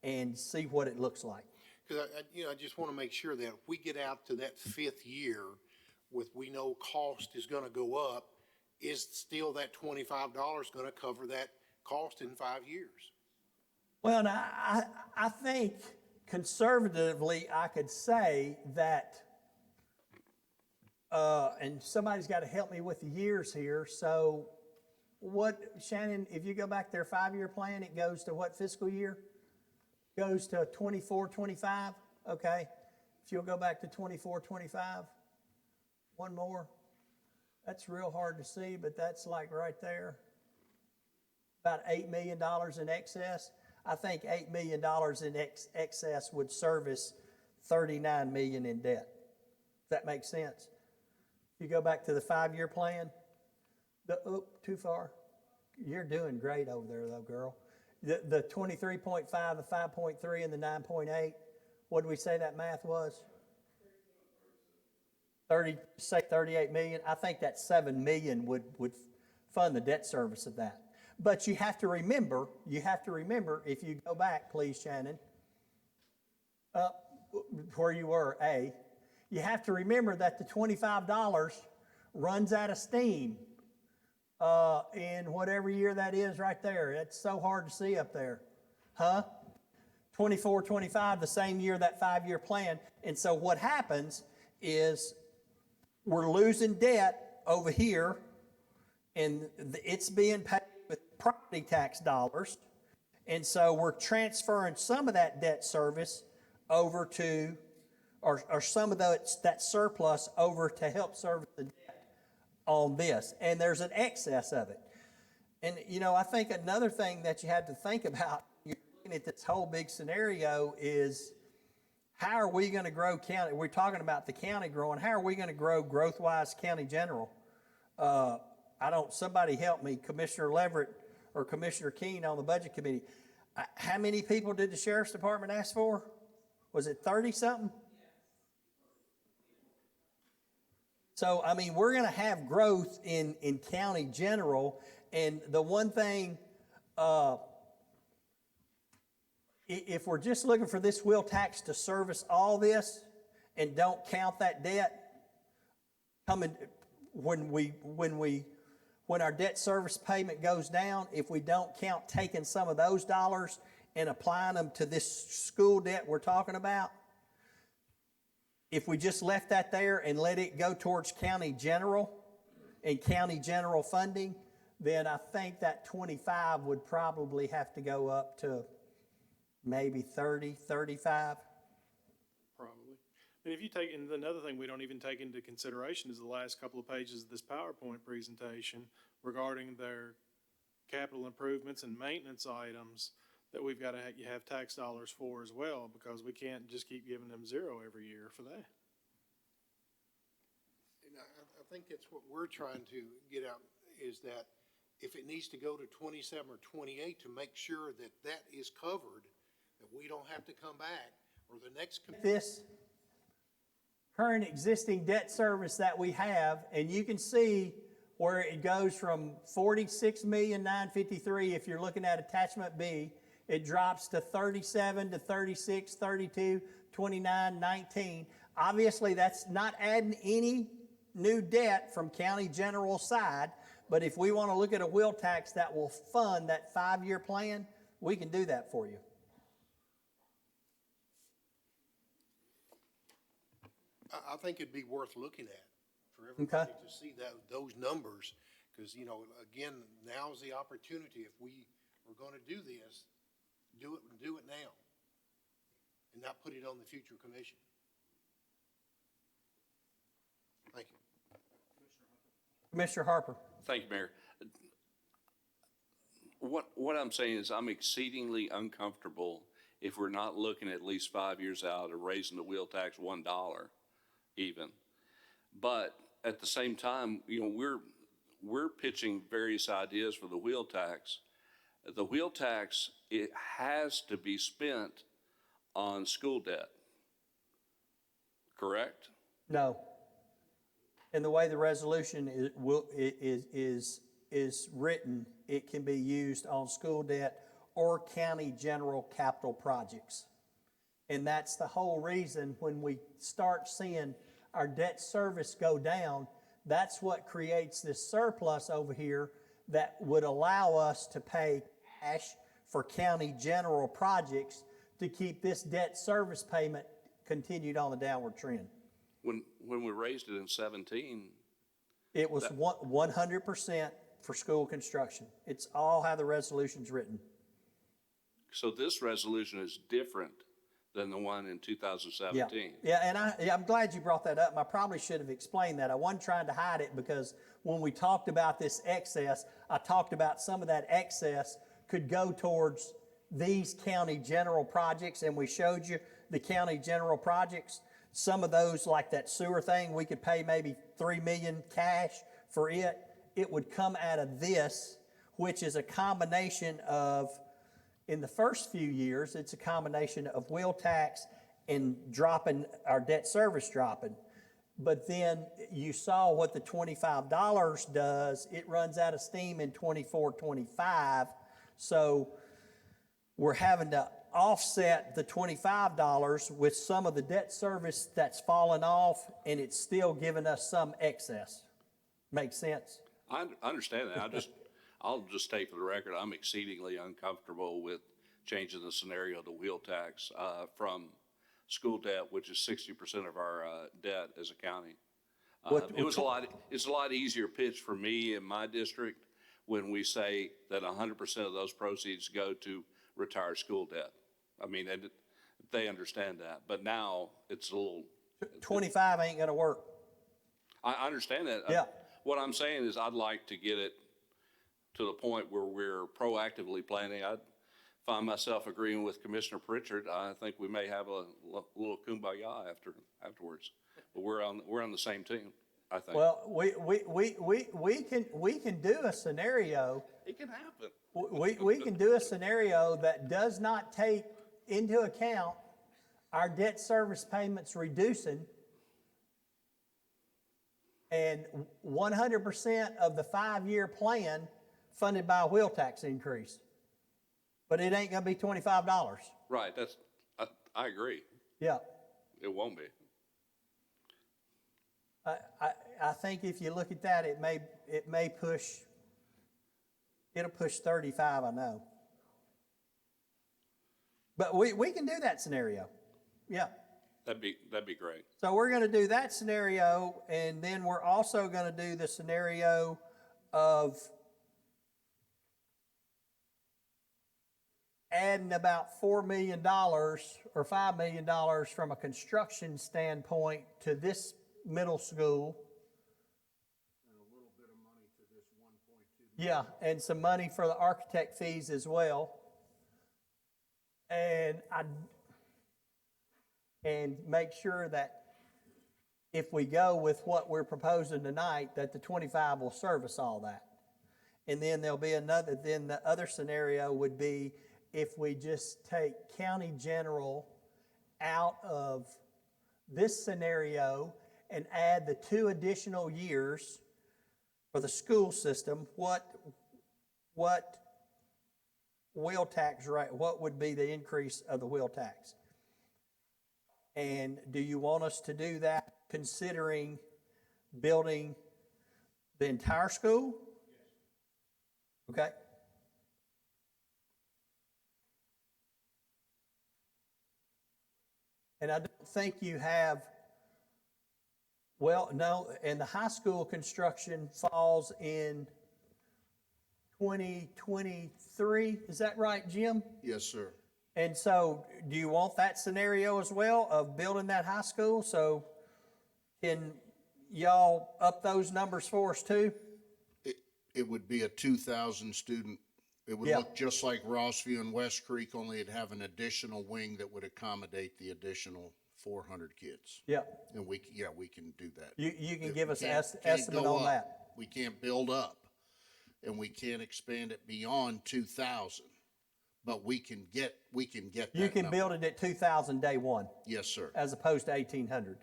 S1: and see what it looks like.
S9: Because I just want to make sure that if we get out to that fifth year we know cost is going to go up, is still that $25 going to cover that cost in 5 years?
S1: Well, and I think conservatively, I could say that, and somebody's got to help me with the years here. So what, Shannon, if you go back their 5-year plan, it goes to what fiscal year? Goes to 24, 25, okay? If you'll go back to 24, 25, one more. That's real hard to see, but that's like right there. About $8 million in excess. I think $8 million in excess would service $39 million in debt. Does that make sense? If you go back to the 5-year plan, too far. You're doing great over there though, girl. The 23.5, the 5.3, and the 9.8, what did we say that math was? 38 million. I think that 7 million would fund the debt service of that. But you have to remember, if you go back, please, Shannon, up where you were, you have to remember that the $25 runs out of steam in whatever year that is right there. It's so hard to see up there. 24, 25, the same year, that 5-year plan. And so what happens is we're losing debt over here, and it's being paid with property tax dollars. And so we're transferring some of that debt service over to, or some of that surplus over to help service the debt on this. And there's an excess of it. And, I think another thing that you have to think about, you're looking at this whole big scenario, is how are we going to grow county? We're talking about the county growing. How are we going to grow growth-wise county general? Somebody help me, Commissioner Leverett or Commissioner Keene on the Budget Committee. How many people did the Sheriff's Department ask for? Was it 30-something? So, we're going to have growth in county general. And the one thing, if we're just looking for this wheel tax to service all this and don't count that debt, when our debt service payment goes down, if we don't count taking some of those dollars and applying them to this school debt we're talking about, if we just left that there and let it go towards county general and county general funding, then I think that 25 would probably have to go up to maybe 30, 35.
S2: Probably. And if you take, and another thing we don't even take into consideration is the last couple of pages of this PowerPoint presentation regarding their capital improvements and maintenance items that we've got to have tax dollars for as well, because we can't just keep giving them zero every year for that.
S9: And I think that's what we're trying to get out, is that if it needs to go to 27 or 28 to make sure that that is covered, that we don't have to come back, or the next.
S1: This current existing debt service that we have, and you can see where it goes from $46,953,000 if you're looking at attachment B. It drops to 37 to 36, 32, 29, 19. Obviously, that's not adding any new debt from county general side, but if we want to look at a wheel tax that will fund that 5-year plan, we can do that for you.
S9: I think it'd be worth looking at for everybody to see those numbers, because, again, now's the opportunity. If we are going to do this, do it now, and not put it on the future commission. Thank you.
S1: Commissioner Harper.
S3: Thank you, Mayor. What I'm saying is I'm exceedingly uncomfortable if we're not looking at least 5 years out of raising the wheel tax $1 even. But at the same time, we're pitching various ideas for the wheel tax. The wheel tax, it has to be spent on school debt, correct?
S1: No. And the way the resolution is is written, it can be used on school debt or county general capital projects. And that's the whole reason when we start seeing our debt service go down, that's what creates this surplus over here that would allow us to pay cash for county general projects to keep this debt service payment continued on the downward trend.
S3: When we raised it in 17,
S1: It was 100% for school construction. It's all how the resolution's written.
S3: so this resolution is different than the one in 2017.
S1: Yeah, and I'm glad you brought that up. I probably should have explained that. I wasn't trying to hide it because when we talked about this excess, I talked about some of that excess could go towards these county general projects, and we showed you the county general projects. Some of those, like that sewer thing, we could pay maybe $3 million cash for it. It would come out of this, which is a combination of, in the first few years, it's a combination of wheel tax and dropping our debt service dropping. But then you saw what the $25 does. It runs out of steam in 24, 25. So we're having to offset the $25 with some of the debt service that's fallen off, and it's still giving us some excess. Make sense?
S3: I understand that. I'll just state for the record, I'm exceedingly uncomfortable with changing the scenario to wheel tax from school debt, which is 60% of our debt as a county. It's a lot easier pitch for me in my district when we say that 100% of those proceeds go to retire school debt. I mean, they understand that, but now it's a little.
S1: 25 ain't gonna work.
S3: I understand that.
S1: Yeah.
S3: What I'm saying is I'd like to get it to the point where we're proactively planning. I find myself agreeing with Commissioner Pritchard. I think we may have a little kumbaya afterwards, but we're on the same team, I think.
S1: Well, we can do a scenario.
S3: It can happen.
S1: We can do a scenario that does not take into account our debt service payments reducing, and 100% of the 5-year plan funded by a wheel tax increase. But it ain't gonna be $25.
S3: Right, I agree.
S1: Yeah.
S3: It won't be.
S1: I think if you look at that, it'll push 35, I know. But we can do that scenario. Yeah.
S3: That'd be great.
S1: So we're going to do that scenario, and then we're also going to do the scenario of adding about $4 million or $5 million from a construction standpoint to this middle school.
S6: And a little bit of money to this 1.2 million.
S1: Yeah, and some money for the architect fees as well. And make sure that if we go with what we're proposing tonight, that the 25 will service all that. And then there'll be then the other scenario would be if we just take county general out of this scenario and add the 2 additional years for the school system, what wheel tax rate, what would be the increase of the wheel tax? And do you want us to do that considering building the entire school? Yes. Okay. And I don't think you have, well, no, and the high school construction falls in 2023. Is that right, Jim?
S6: Yes, sir.
S1: And so do you want that scenario as well of building that high school? So can y'all up those numbers for us too?
S6: It would be a 2,000 student. It would look just like Rossview and West Creek, only it'd have an additional wing that would accommodate the additional 400 kids.
S1: Yeah.
S6: And we can do that.
S1: You can give us an estimate on that.
S6: We can't build up, and we can't expand it beyond 2,000. But we can get that
S1: You can
S6: number.
S1: build it at 2,000 day one.
S6: Yes, sir.
S1: As opposed to 1,800.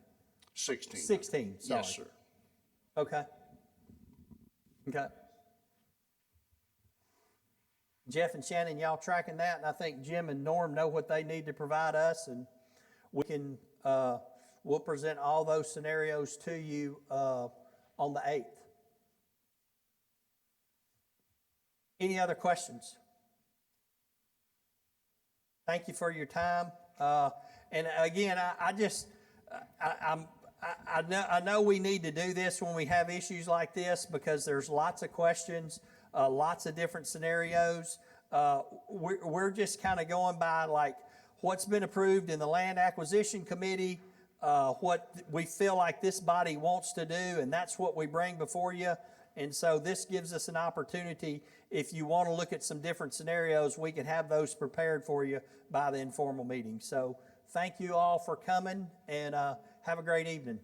S6: 16.
S1: 16, sorry.
S6: Yes, sir.
S1: Okay. Okay. Jeff and Shannon, y'all tracking that? And I think Jim and Norm know what they need to provide us, and we can, we'll present all those scenarios to you on the 8th. Any other questions? Thank you for your time. And again, I know we need to do this when we have issues like this because there's lots of questions, lots of different scenarios. We're just kind of going by like what's been approved in the Land Acquisition Committee, what we feel like this body wants to do, and that's what we bring before you. And so this gives us an opportunity. If you want to look at some different scenarios, we can have those prepared for you by the informal meeting. So thank you all for coming, and have a great evening.